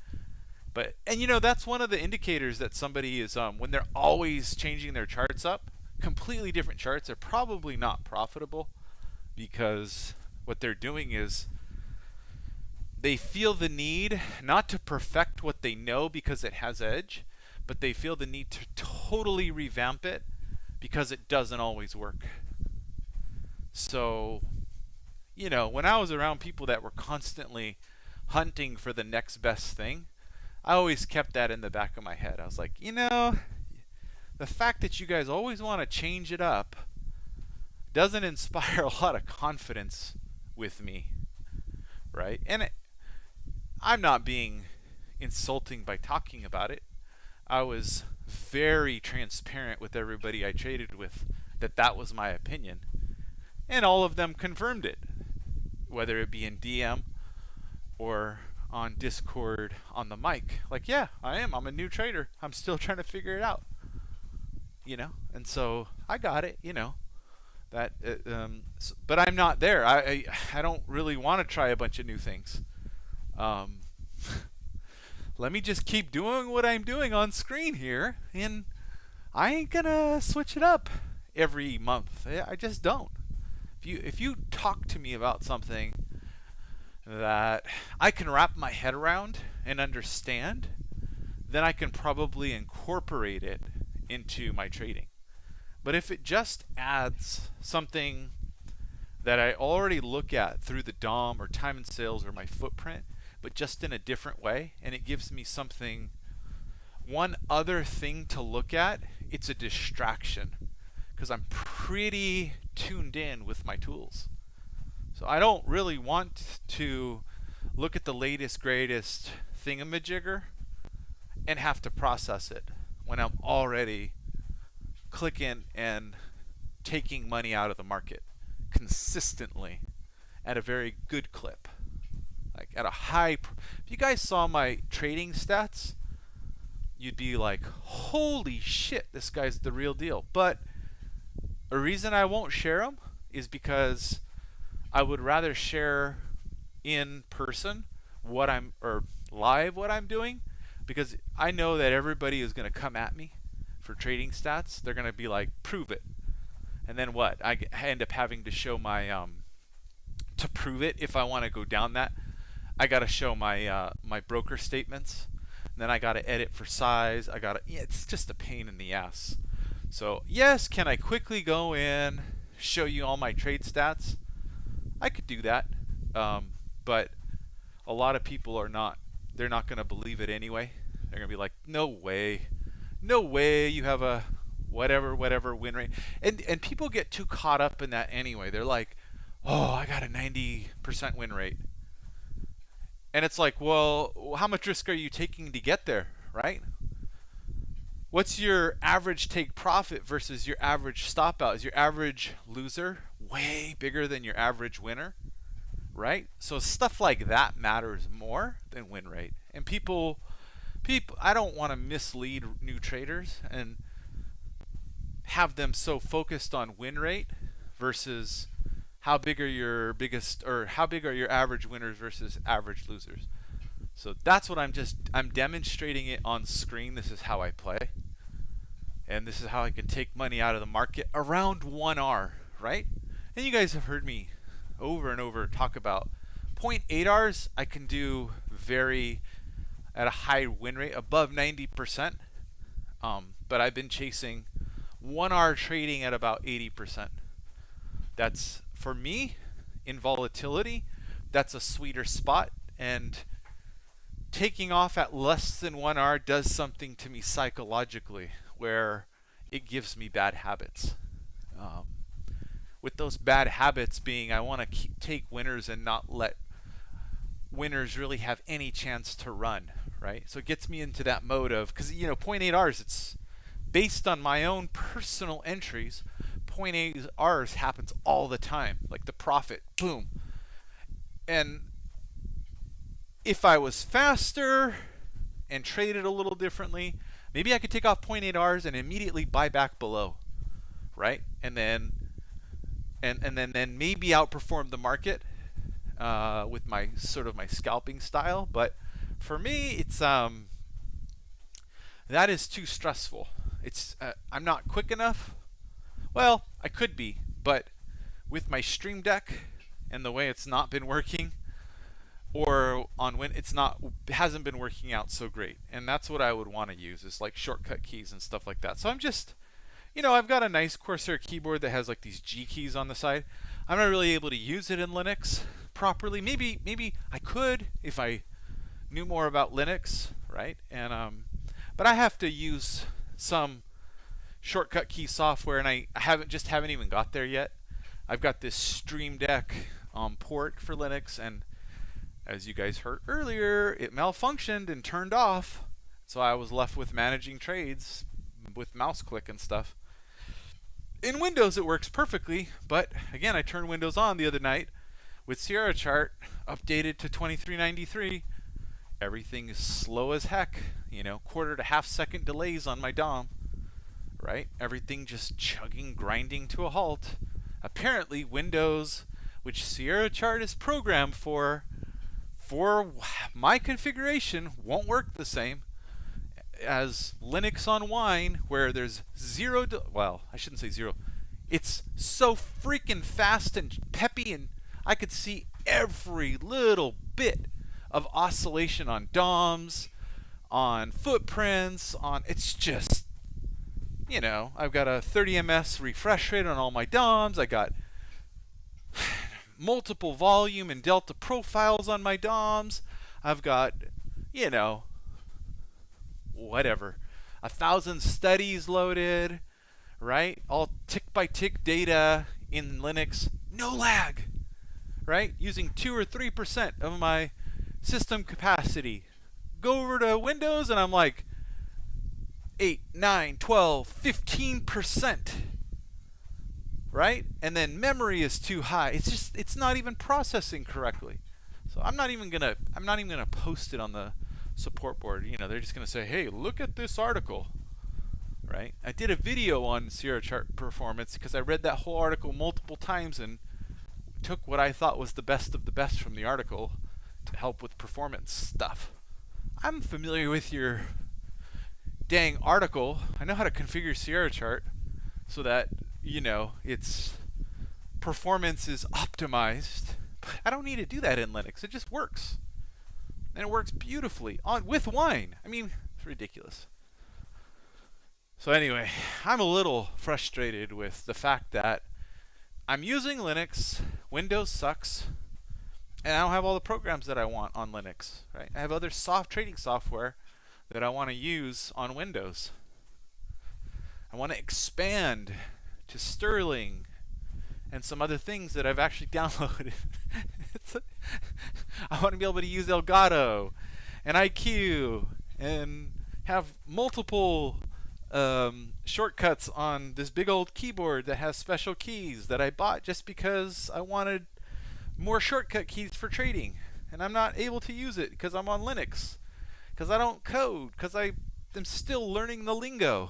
But that's one of the indicators that somebody is when they're always changing their charts up, completely different charts, are probably not profitable, because what they're doing is they feel the need not to perfect what they know because it has edge, but they feel the need to totally revamp it because it doesn't always work. So, when I was around people that were constantly hunting for the next best thing, I always kept that in the back of my head. I was like, the fact that you guys always want to change it up doesn't inspire a lot of confidence with me, right? And I'm not being insulting by talking about it. I was very transparent with everybody I traded with that was my opinion, and all of them confirmed it, whether it be in DM or on Discord on the mic. Like, yeah, I'm a new trader. I'm still trying to figure it out, and so I got it, that but I'm not there. I don't really want to try a bunch of new things. Let me just keep doing what I'm doing on screen here, and I ain't gonna switch it up every month. I just don't. If you talk to me about something that I can wrap my head around and understand, then I can probably incorporate it into my trading. But if it just adds something that I already look at through the DOM or time and sales or my footprint, but just in a different way, and it gives me one other thing to look at, it's a distraction, because I'm pretty tuned in with my tools. So I don't really want to look at the latest, greatest thingamajigger and have to process it when I'm already clicking and taking money out of the market consistently at a very good clip. Like at a high. If you guys saw my trading stats, you'd be like, holy shit, this guy's the real deal. But a reason I won't share them is because I would rather share in person or live what I'm doing, because I know that everybody is going to come at me for trading stats. They're going to be like, prove it. And then what? I end up having to show my to prove it. If I want to go down that, I got to show my my broker statements. And then I got to edit for size. It's just a pain in the ass. So yes, can I quickly go in, show you all my trade stats? I could do that, but a lot of people are not. They're not going to believe it anyway. They're going to be like, no way, no way you have a whatever win rate. And people get too caught up in that anyway. They're like, oh, I got a 90% win rate. And it's like, well, how much risk are you taking to get there, right? What's your average take profit versus your average stop out? Is your average loser way bigger than your average winner? Right? So stuff like that matters more than win rate. And people, I don't want to mislead new traders and have them so focused on win rate versus how big are your biggest, or how big are your average winners versus average losers. So that's what I'm demonstrating it on screen. This is how I play. And this is how I can take money out of the market around 1R, right? And you guys have heard me over and over talk about 0.8 Rs. I can do at a high win rate, above 90%. But I've been chasing 1R trading at about 80%. That's, for me, in volatility, that's a sweeter spot. And taking off at less than 1R does something to me psychologically, where it gives me bad habits. With those bad habits being, I want to take winners and not let winners really have any chance to run, right? So it gets me into that mode of, because 0.8 Rs, it's based on my own personal entries. 0.8 Rs happens all the time, like the profit, boom. And if I was faster and traded a little differently, maybe I could take off 0.8 Rs and immediately buy back below, right? And then maybe outperform the market with my my scalping style. But for me, it's that is too stressful. It's I'm not quick enough. Well, I could be, but with my Stream Deck and the way it's not been working, or on when it hasn't been working out so great. And that's what I would want to use, is like shortcut keys and stuff like that. So I'm just, I've got a nice Corsair keyboard that has like these G keys on the side. I'm not really able to use it in Linux properly. Maybe I could if I knew more about Linux, right? And but I have to use some shortcut key software, and I haven't even got there yet. I've got this Stream Deck port for Linux, and as you guys heard earlier, it malfunctioned and turned off. So I was left with managing trades with mouse click and stuff. In Windows, it works perfectly, but again, I turned Windows on the other night with Sierra Chart updated to 2393. Everything is slow as heck, quarter to half second delays on my DOM, right? Everything just chugging, grinding to a halt. Apparently, Windows, which Sierra Chart is programmed for my configuration, won't work the same as Linux on Wine, where there's well, I shouldn't say zero. It's so freaking fast and peppy, and I could see every little bit of oscillation on DOMs, on footprints, it's just, I've got a 30 ms refresh rate on all my DOMs. I got multiple volume and delta profiles on my DOMs. I've got, whatever, 1,000 studies loaded, right? All tick by tick data in Linux, no lag, right? Using 2 or 3% of my system capacity. Go over to Windows and I'm like 8, 9, 12, 15%. Right? And then memory is too high. It's not even processing correctly. So I'm not even gonna post it on the support board. They're just gonna say, hey, look at this article. Right? I did a video on Sierra Chart performance because I read that whole article multiple times and took what I thought was the best of the best from the article to help with performance stuff. I'm familiar with your dang article. I know how to configure Sierra Chart so that its performance is optimized. But I don't need to do that in Linux. It just works. And it works beautifully with Wine. I mean, it's ridiculous. So anyway, I'm a little frustrated with the fact that I'm using Linux, Windows sucks, and I don't have all the programs that I want on Linux, right? I have other trading software that I want to use on Windows. I want to expand to Sterling and some other things that I've actually downloaded. I want to be able to use Elgato and IQ and have multiple shortcuts on this big old keyboard that has special keys that I bought just because I wanted more shortcut keys for trading. And I'm not able to use it because I'm on Linux, because I don't code, because I am still learning the lingo.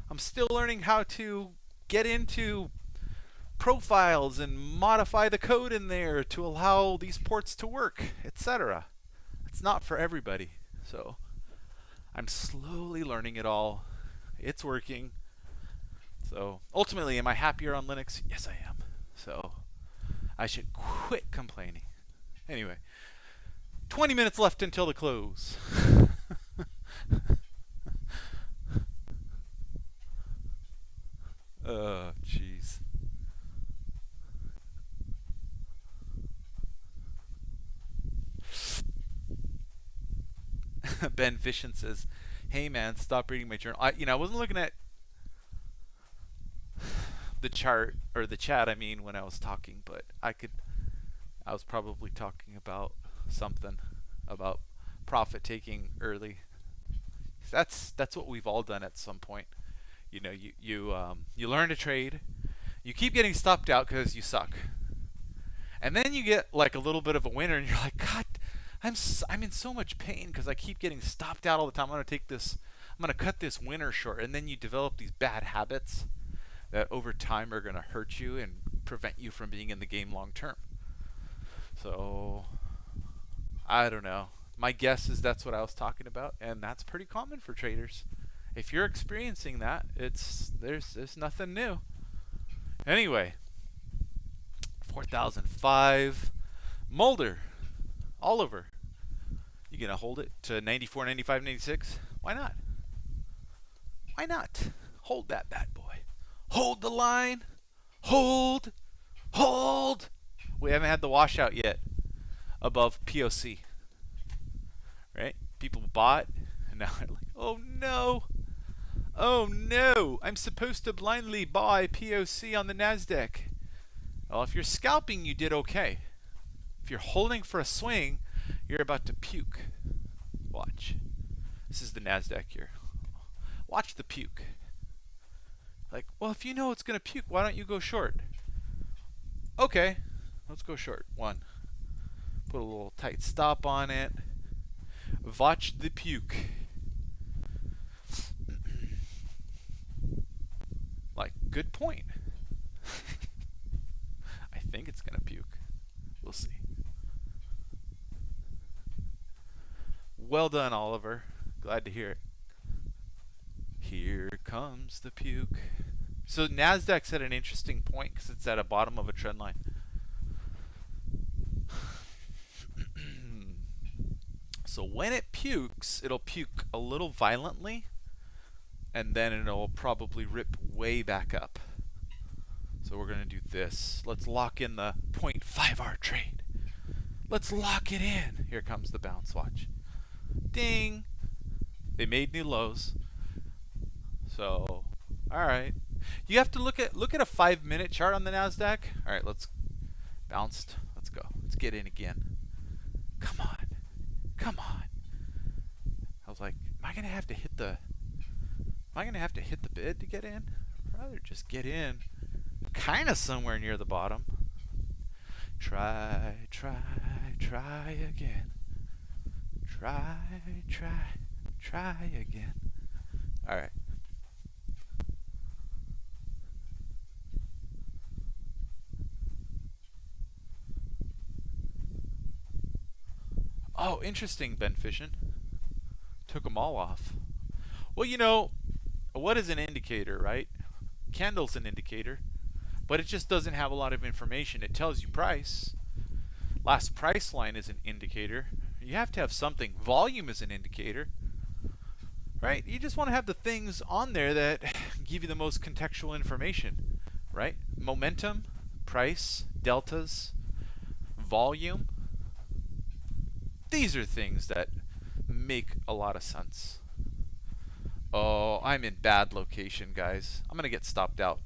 I'm still learning how to get into profiles and modify the code in there to allow these ports to work, etc. It's not for everybody. So I'm slowly learning it all. It's working. So ultimately, am I happier on Linux? Yes, I am. So I should quit complaining. Anyway, 20 minutes left until the close. Oh, jeez. Ben Fishin says, "Hey man, stop reading my journal." I wasn't looking at the chart or the chat. I mean, when I was talking, but I was probably talking about something about profit taking early. That's what we've all done at some point. You learn to trade. You keep getting stopped out because you suck, and then you get like a little bit of a winner, and you're like, God, I'm in so much pain because I keep getting stopped out all the time. I'm gonna cut this winner short, and then you develop these bad habits that over time are gonna hurt you and prevent you from being in the game long term. So I don't know. My guess is that's what I was talking about, and that's pretty common for traders. If you're experiencing that, there's nothing new. Anyway, 4005 Mulder, Oliver, you gonna hold it to 94, 95, 96? Why not? Why not? Hold that bad boy. Hold the line. Hold. Hold. We haven't had the washout yet above POC. Right? People bought, and now they're like, oh no. Oh no. I'm supposed to blindly buy POC on the NASDAQ. Well, if you're scalping, you did okay. If you're holding for a swing, you're about to puke. Watch. This is the NASDAQ here. Watch the puke. Like, well, if you know it's going to puke, why don't you go short? Okay, let's go short. One. Put a little tight stop on it. Watch the puke. Like, good point. I think it's going to puke. We'll see. Well done, Oliver. Glad to hear it. Here comes the puke. So NASDAQ's at an interesting point because it's at a bottom of a trend line. So when it pukes, it'll puke a little violently, and then it'll probably rip way back up. So we're going to do this. Let's lock in the 0.5R trade. Let's lock it in. Here comes the bounce. Watch. Ding. They made new lows. So, all right. You have to look at a 5-minute chart on the NASDAQ. All right, let's bounced. Let's go. Let's get in again. Come on. Come on. I was like, am I going to have to hit the bid to get in? I'd rather just get in kind of somewhere near the bottom. Try again. Try again. All right. Oh, interesting, Ben Fishin. Took them all off. Well, what is an indicator, right? Candle's an indicator, but it just doesn't have a lot of information. It tells you price. Last price line is an indicator. You have to have something. Volume is an indicator. right? You just want to have the things on there that give you the most contextual information, right? Momentum, price, deltas, volume. These are things that make a lot of sense. Oh, I'm in bad location, guys. I'm going to get stopped out.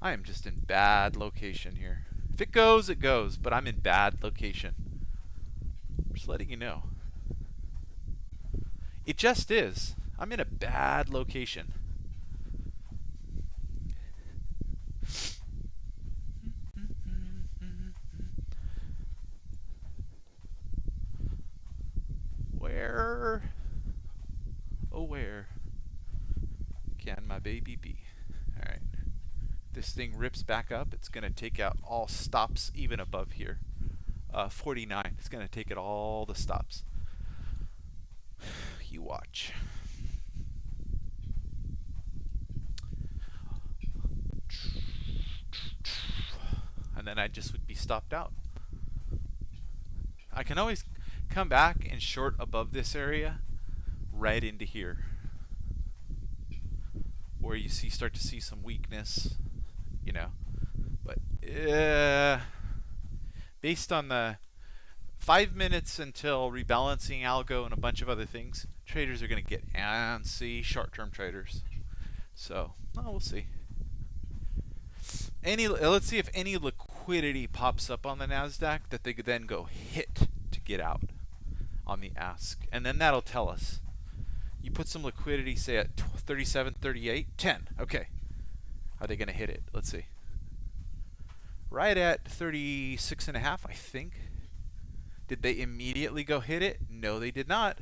I am just in bad location here. If it goes, it goes, but I'm in bad location. Just letting you know. It just is. I'm in a bad location. Where, oh where can my baby be? All right. This thing rips back up. It's going to take out all stops even above here. 49. It's going to take it all the stops. You watch. And then I just would be stopped out. I can always come back and short above this area right into here, where you start to see some weakness, you know. But based on the 5 minutes until rebalancing algo and a bunch of other things, traders are going to get antsy, short-term traders. So, we'll see. Let's see if any liquidity pops up on the NASDAQ that they could then go hit to get out on the ask. And then that'll tell us. You put some liquidity, say at 37, 38, 10. Okay. Are they going to hit it? Let's see. Right at 36.5, I think. Did they immediately go hit it? No, they did not.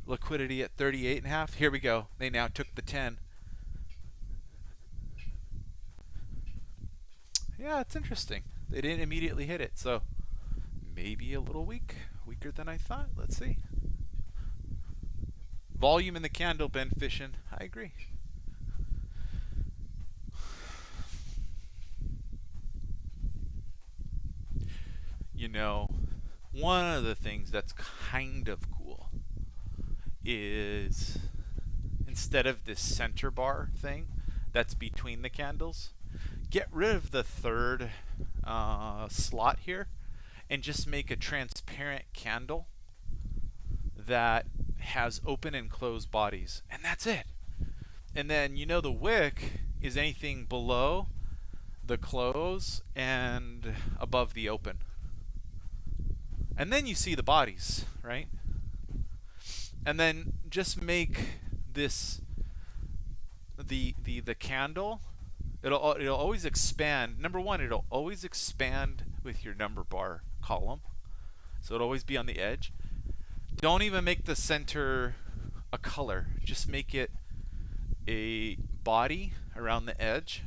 Liquidity at 38.5. Here we go. They now took the 10. Yeah, it's interesting. They didn't immediately hit it, so maybe a little weaker than I thought. Let's see. Volume in the candle, Ben Fishin. I agree. You know, one of the things that's kind of cool is instead of this center bar thing that's between the candles, get rid of the third slot here and just make a transparent candle that has open and closed bodies, and that's it. And then the wick is anything below the close and above the open. And then you see the bodies, right? And then just make this the candle. It'll always expand. Number one, it'll always expand with your number bar column, so it'll always be on the edge. Don't even make the center a color. Just make it a body around the edge.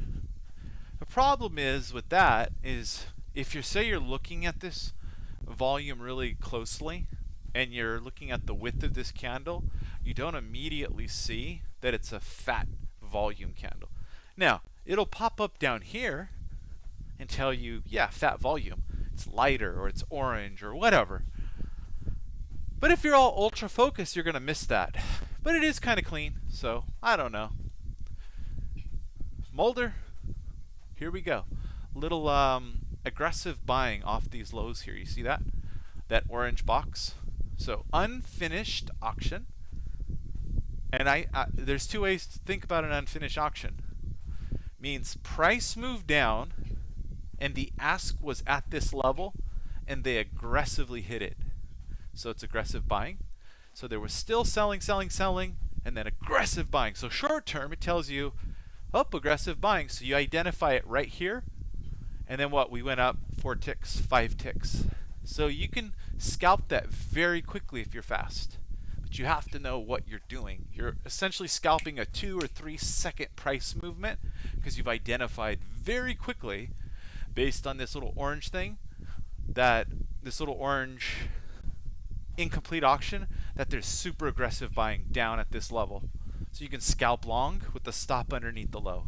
The problem is with that is if you're looking at this volume really closely and you're looking at the width of this candle, you don't immediately see that it's a fat volume candle. Now, it'll pop up down here and tell you, yeah, fat volume. It's lighter or it's orange or whatever. But if you're all ultra focused, you're going to miss that. But it is kind of clean, so I don't know. Mulder, here we go. Little aggressive buying off these lows here. You see that? That orange box. So unfinished auction. And there's two ways to think about an unfinished auction. Means price moved down and the ask was at this level and they aggressively hit it. So it's aggressive buying. So there was still selling, and then aggressive buying. So short term, it tells you, aggressive buying. So you identify it right here. And then what? We went up 4 ticks, 5 ticks. So you can scalp that very quickly if you're fast. But you have to know what you're doing. You're essentially scalping a 2 or 3 second price movement because you've identified very quickly, based on this little orange thing, that this little orange incomplete auction, that there's super aggressive buying down at this level. So you can scalp long with the stop underneath the low.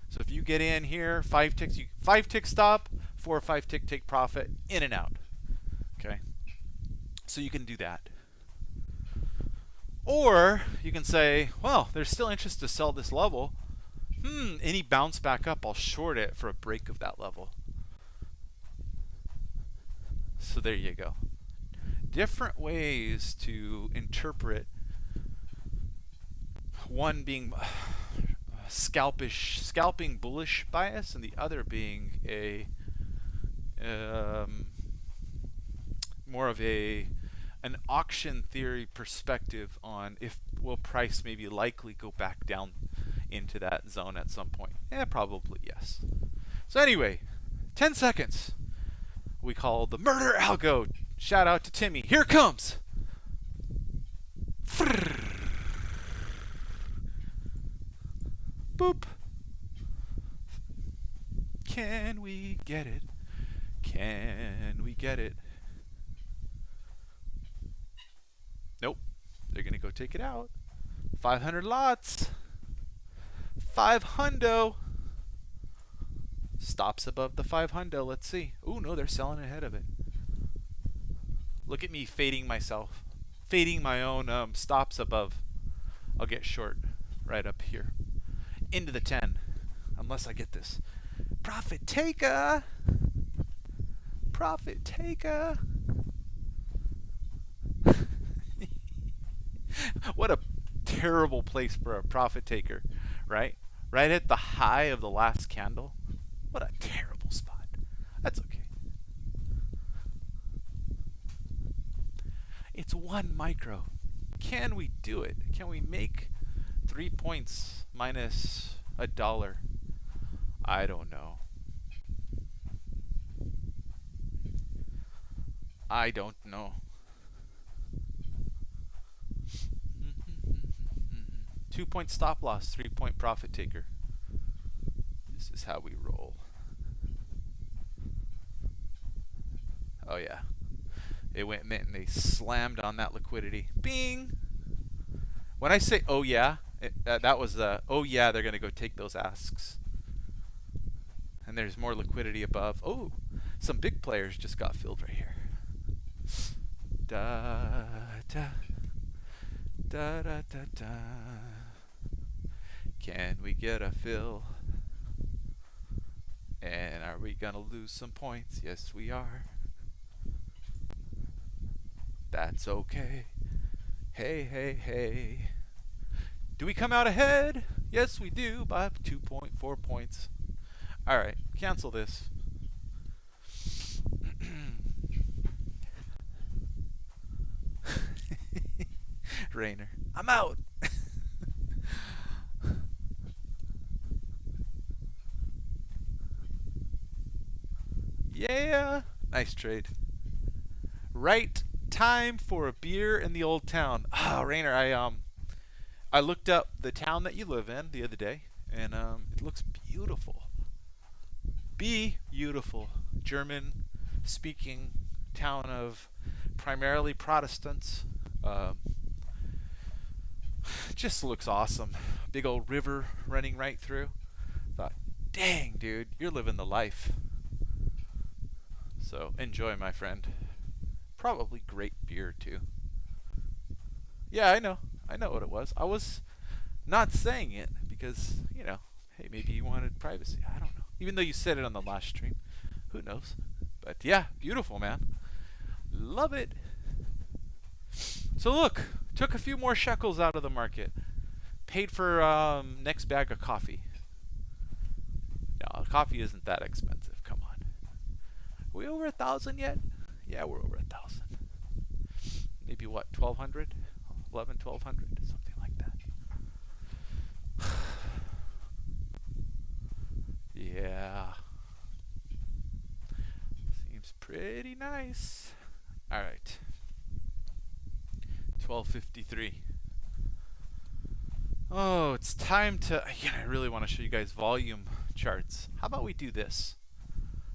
So if you get in here, 5 ticks, 5 tick stop, 4 or 5 tick take profit, in and out. Okay? So you can do that. Or you can say, well, there's still interest to sell this level. Any bounce back up, I'll short it for a break of that level. So there you go. Different ways to interpret, one being scalping bullish bias, and the other being a more of an auction theory perspective on if will price maybe likely go back down into that zone at some point. Probably yes. So anyway, 10 seconds. We call the murder algo. Shout out to Timmy. Here it comes. Boop. Can we get it? Can we get it? Nope. They're going to go take it out. 500 lots. 500. Stops above the 500. Let's see. Ooh, no, they're selling ahead of it. Look at me fading myself. Fading my own stops above. I'll get short right up here. Into the 10. Unless I get this. Profit taker. Profit taker. What a terrible place for a profit taker, right? Right at the high of the last candle. What a terrible spot. That's okay. It's 1 micro. Can we do it? Can we make 3 points minus $1? I don't know. I don't know. 2-point stop loss, 3-point profit taker. This is how we roll. Oh yeah. It went mint and they slammed on that liquidity. Bing! When I say oh yeah, that was oh yeah, they're going to go take those asks. And there's more liquidity above. Oh, some big players just got filled right here. Da da da da da da. Can we get a fill? And are we gonna lose some points? Yes, we are. That's okay. Hey, hey, hey. Do we come out ahead? Yes, we do by 2.4 points. Alright, cancel this. Rainer, I'm out. Yeah, nice trade. Right time for a beer in the old town. Ah, Rainer, I looked up the town that you live in the other day, and it looks beautiful. Beautiful. German-speaking town of primarily Protestants. Just looks awesome. Big old river running right through. Thought, dang, dude, you're living the life. So enjoy, my friend. Probably great beer too. Yeah, I know what it was. I was not saying it because, you know, hey, maybe you wanted privacy. I don't know. Even though you said it on the last stream. Who knows? But yeah, beautiful, man. Love it. So look, took a few more shekels out of the market. Paid for next bag of coffee. No, coffee isn't that expensive. Come on. Are we over 1,000 yet? Yeah, we're over 1,000. Maybe what, 1,200? 1,200, something like that. Yeah. Seems pretty nice. All right. 12:53. Oh, it's time to. Again, I really want to show you guys volume charts. How about we do this?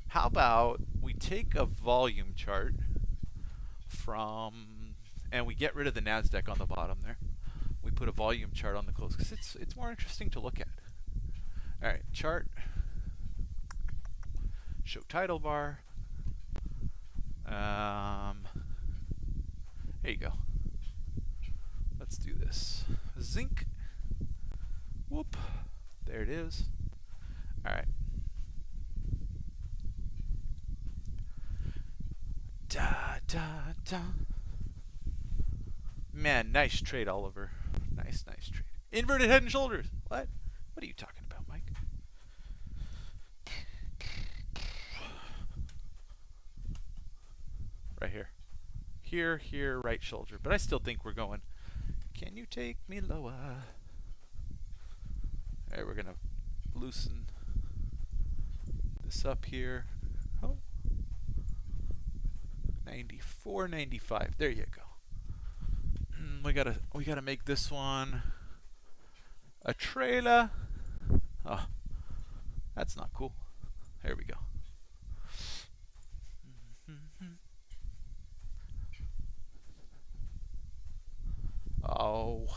How about we take a volume chart from, and we get rid of the NASDAQ on the bottom there. We put a volume chart on the close because it's more interesting to look at. All right, chart. Show title bar. There you go. Let's do this. Zinc. Whoop. There it is. All right. Da, da, da. Man, nice trade, Oliver. Nice trade. Inverted head and shoulders. What? What are you talking about, Mike? Right here. Here, right shoulder. But I still think we're going. Can you take me lower? All right, we're going to loosen this up here. Oh. 94, 95. There you go. We gotta make this one a trailer. Oh, that's not cool. There we go. Oh.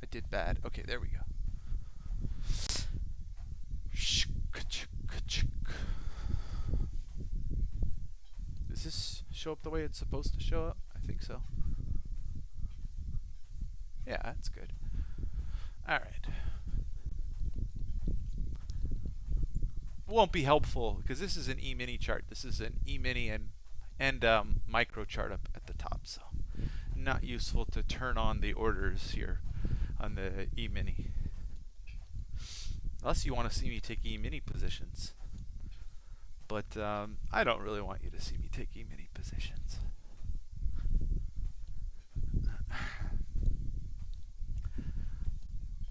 I did bad. Okay, there we go. Does this show up the way it's supposed to show up? I think so. Yeah, that's good. All right. Won't be helpful because this is an E-mini chart. This is an E-mini and micro chart up at the top, so not useful to turn on the orders here on the E-mini. Unless you want to see me take E-mini positions. But I don't really want you to see me take E-mini positions.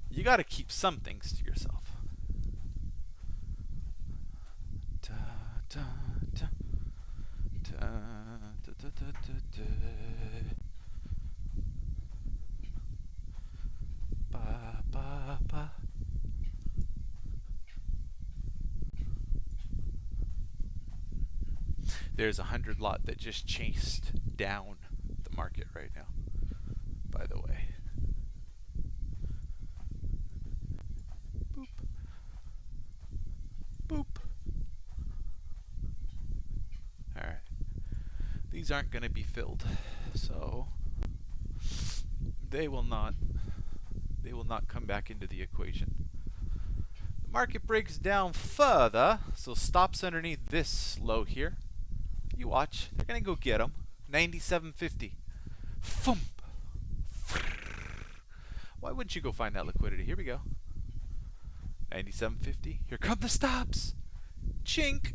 You got to keep some things to yourself. Da, da, da, da, da, da, da, da, ba, ba, ba. There's 100 lot that just chased down the market right now, by the way. Boop. Boop. Alright. These aren't going to be filled, so they will not come back into the equation. The market breaks down further, so stops underneath this low here. You watch. They're going to go get them. 97.50. Thump. Why wouldn't you go find that liquidity? Here we go. 97.50. Here come the stops. Chink.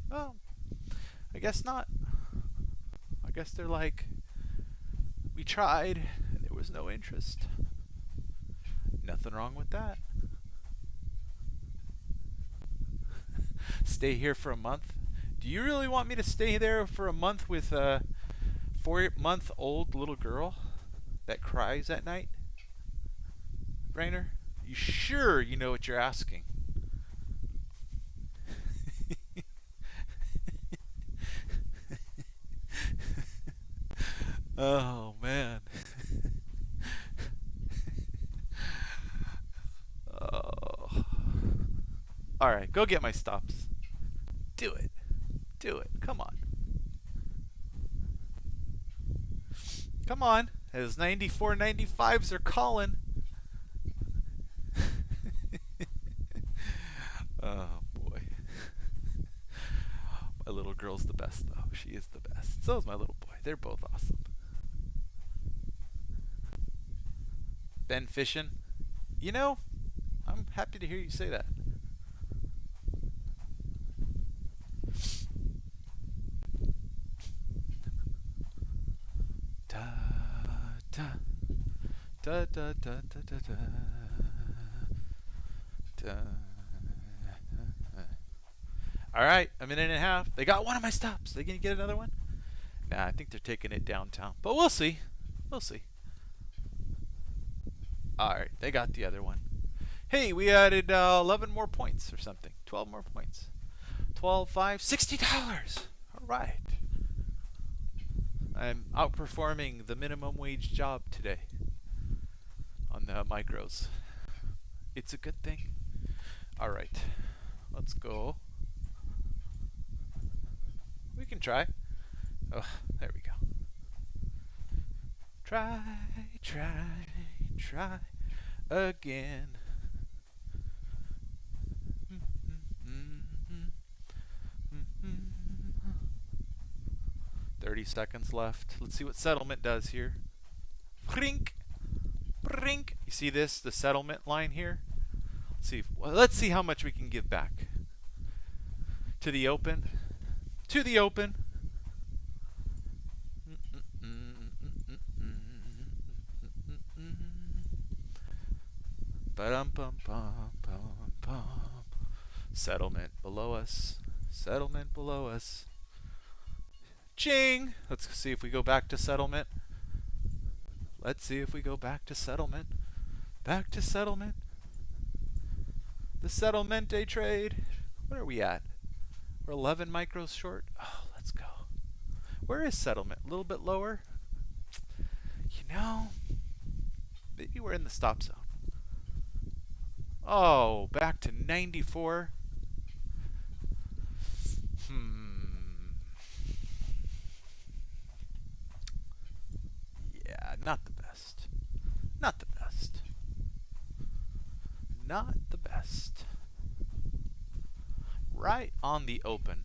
Oh, I guess not. I guess they're like, we tried and there was no interest. Nothing wrong with that. Stay here for a month? Do you really want me to stay there for a month with a 4-month-old little girl that cries at night? Rainer, you sure you know what you're asking? Oh, man. Oh. All right, go get my stops. Do it. Do it. Come on. Come on. Those 94, 95s are calling. Oh, boy. My little girl's the best, though. She is the best. So is my little boy. They're both awesome. Ben fishing? You know, I'm happy to hear you say that. Da, da, da, da, da, da, da, da, da. All right, a minute and a half. They got one of my stops. They gonna get another one? Nah, I think they're taking it downtown. But we'll see. We'll see. All right, they got the other one. Hey, we added 11 more points or something. 12 more points. 12, 5, $60. All right. I'm outperforming the minimum wage job today on the micros. It's a good thing. All right, let's go. We can try. Oh, there we go. Try, try, try again. 30 seconds left. Let's see what settlement does here. Brink, brink. You see this? The settlement line here. Let's see how much we can give back. To the open. To the open. Ba-dum-bum-bum-bum-bum. Settlement below us. Settlement below us. Ching! Let's see if we go back to settlement. Let's see if we go back to settlement. Back to settlement. The Settlemente trade. What are we at? We're 11 micros short. Oh, let's go. Where is settlement? A little bit lower? You know, maybe we're in the stop zone. Oh, back to 94. Yeah, not the best. Not the best. Not the best. Right on the open.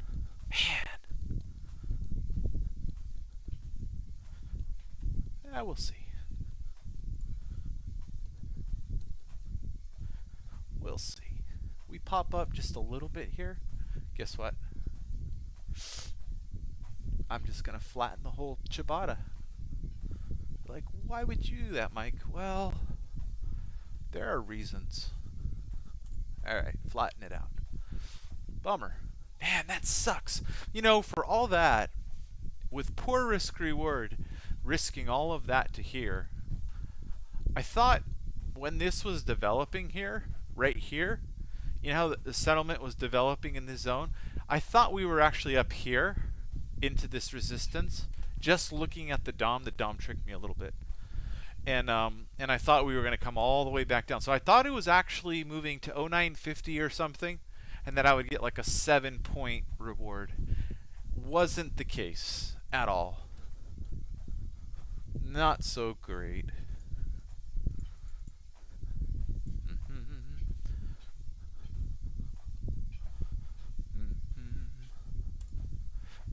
Man. Yeah, we'll see. We'll see. We pop up just a little bit here. Guess what? I'm just going to flatten the whole ciabatta. Like, why would you do that, Mike? Well, there are reasons. Alright, flatten it out. Bummer. Man, that sucks. You know, for all that, with poor risk reward, risking all of that to here, I thought when this was developing here, right here, you know how the settlement was developing in this zone? I thought we were actually up here into this resistance. Just looking at the DOM tricked me a little bit. And I thought we were going to come all the way back down. So I thought it was actually moving to 0950 or something, and that I would get like a 7-point reward. Wasn't the case at all. Not so great.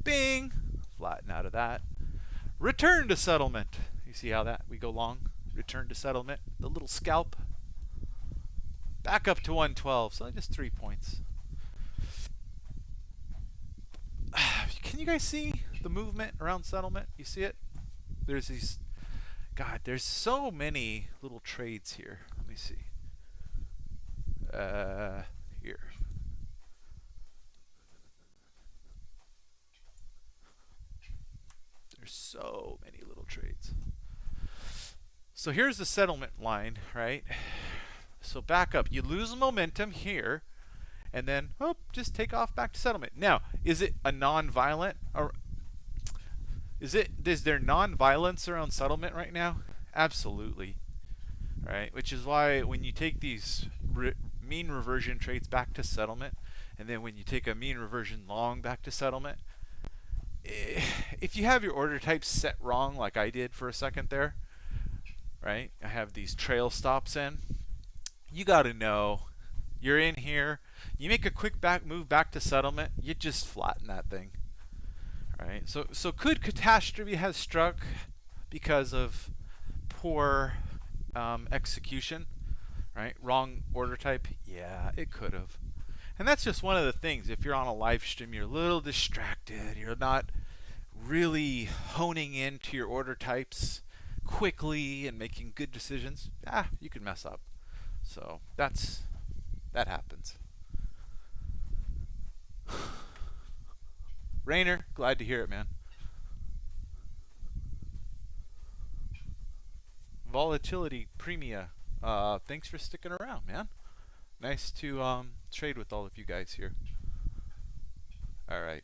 Bing! Flatten out of that. Return to settlement. You see how that we go long? Return to settlement. The little scalp. Back up to 112. So just 3 points. Can you guys see the movement around settlement? You see it? There's these. God, there's so many little trades here. Let me see. Here. There's so many little trades. So here's the settlement line, right? So back up. You lose momentum here, and then just take off back to settlement. Now, is it a non-violent, or is there non-violence around settlement right now? Absolutely, right? Which is why when you take these mean reversion trades back to settlement, and then when you take a mean reversion long back to settlement, if you have your order types set wrong, like I did for a second there, right? I have these trail stops in. You got to know you're in here. You make a quick move back to settlement, you just flatten that thing, right? So could catastrophe have struck because of poor execution, right? Wrong order type. Yeah, it could have. And that's just one of the things. If you're on a live stream, you're a little distracted. You're not really honing into your order types quickly and making good decisions. You could mess up. So that happens. Rainer, glad to hear it, man. Volatility Premia. Thanks for sticking around, man. Nice to trade with all of you guys here. All right.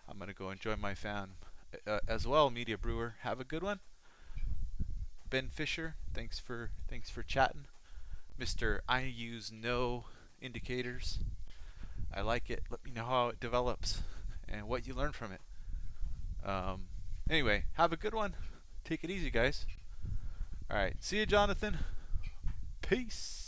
I'm going to go enjoy my fan as well, Media Brewer. Have a good one. Ben Fisher, thanks for chatting. Mr. I use no indicators. I like it. Let me know how it develops. and what you learned from it. Anyway, have a good one. Take it easy, guys. All right. See you, Jonathan. Peace.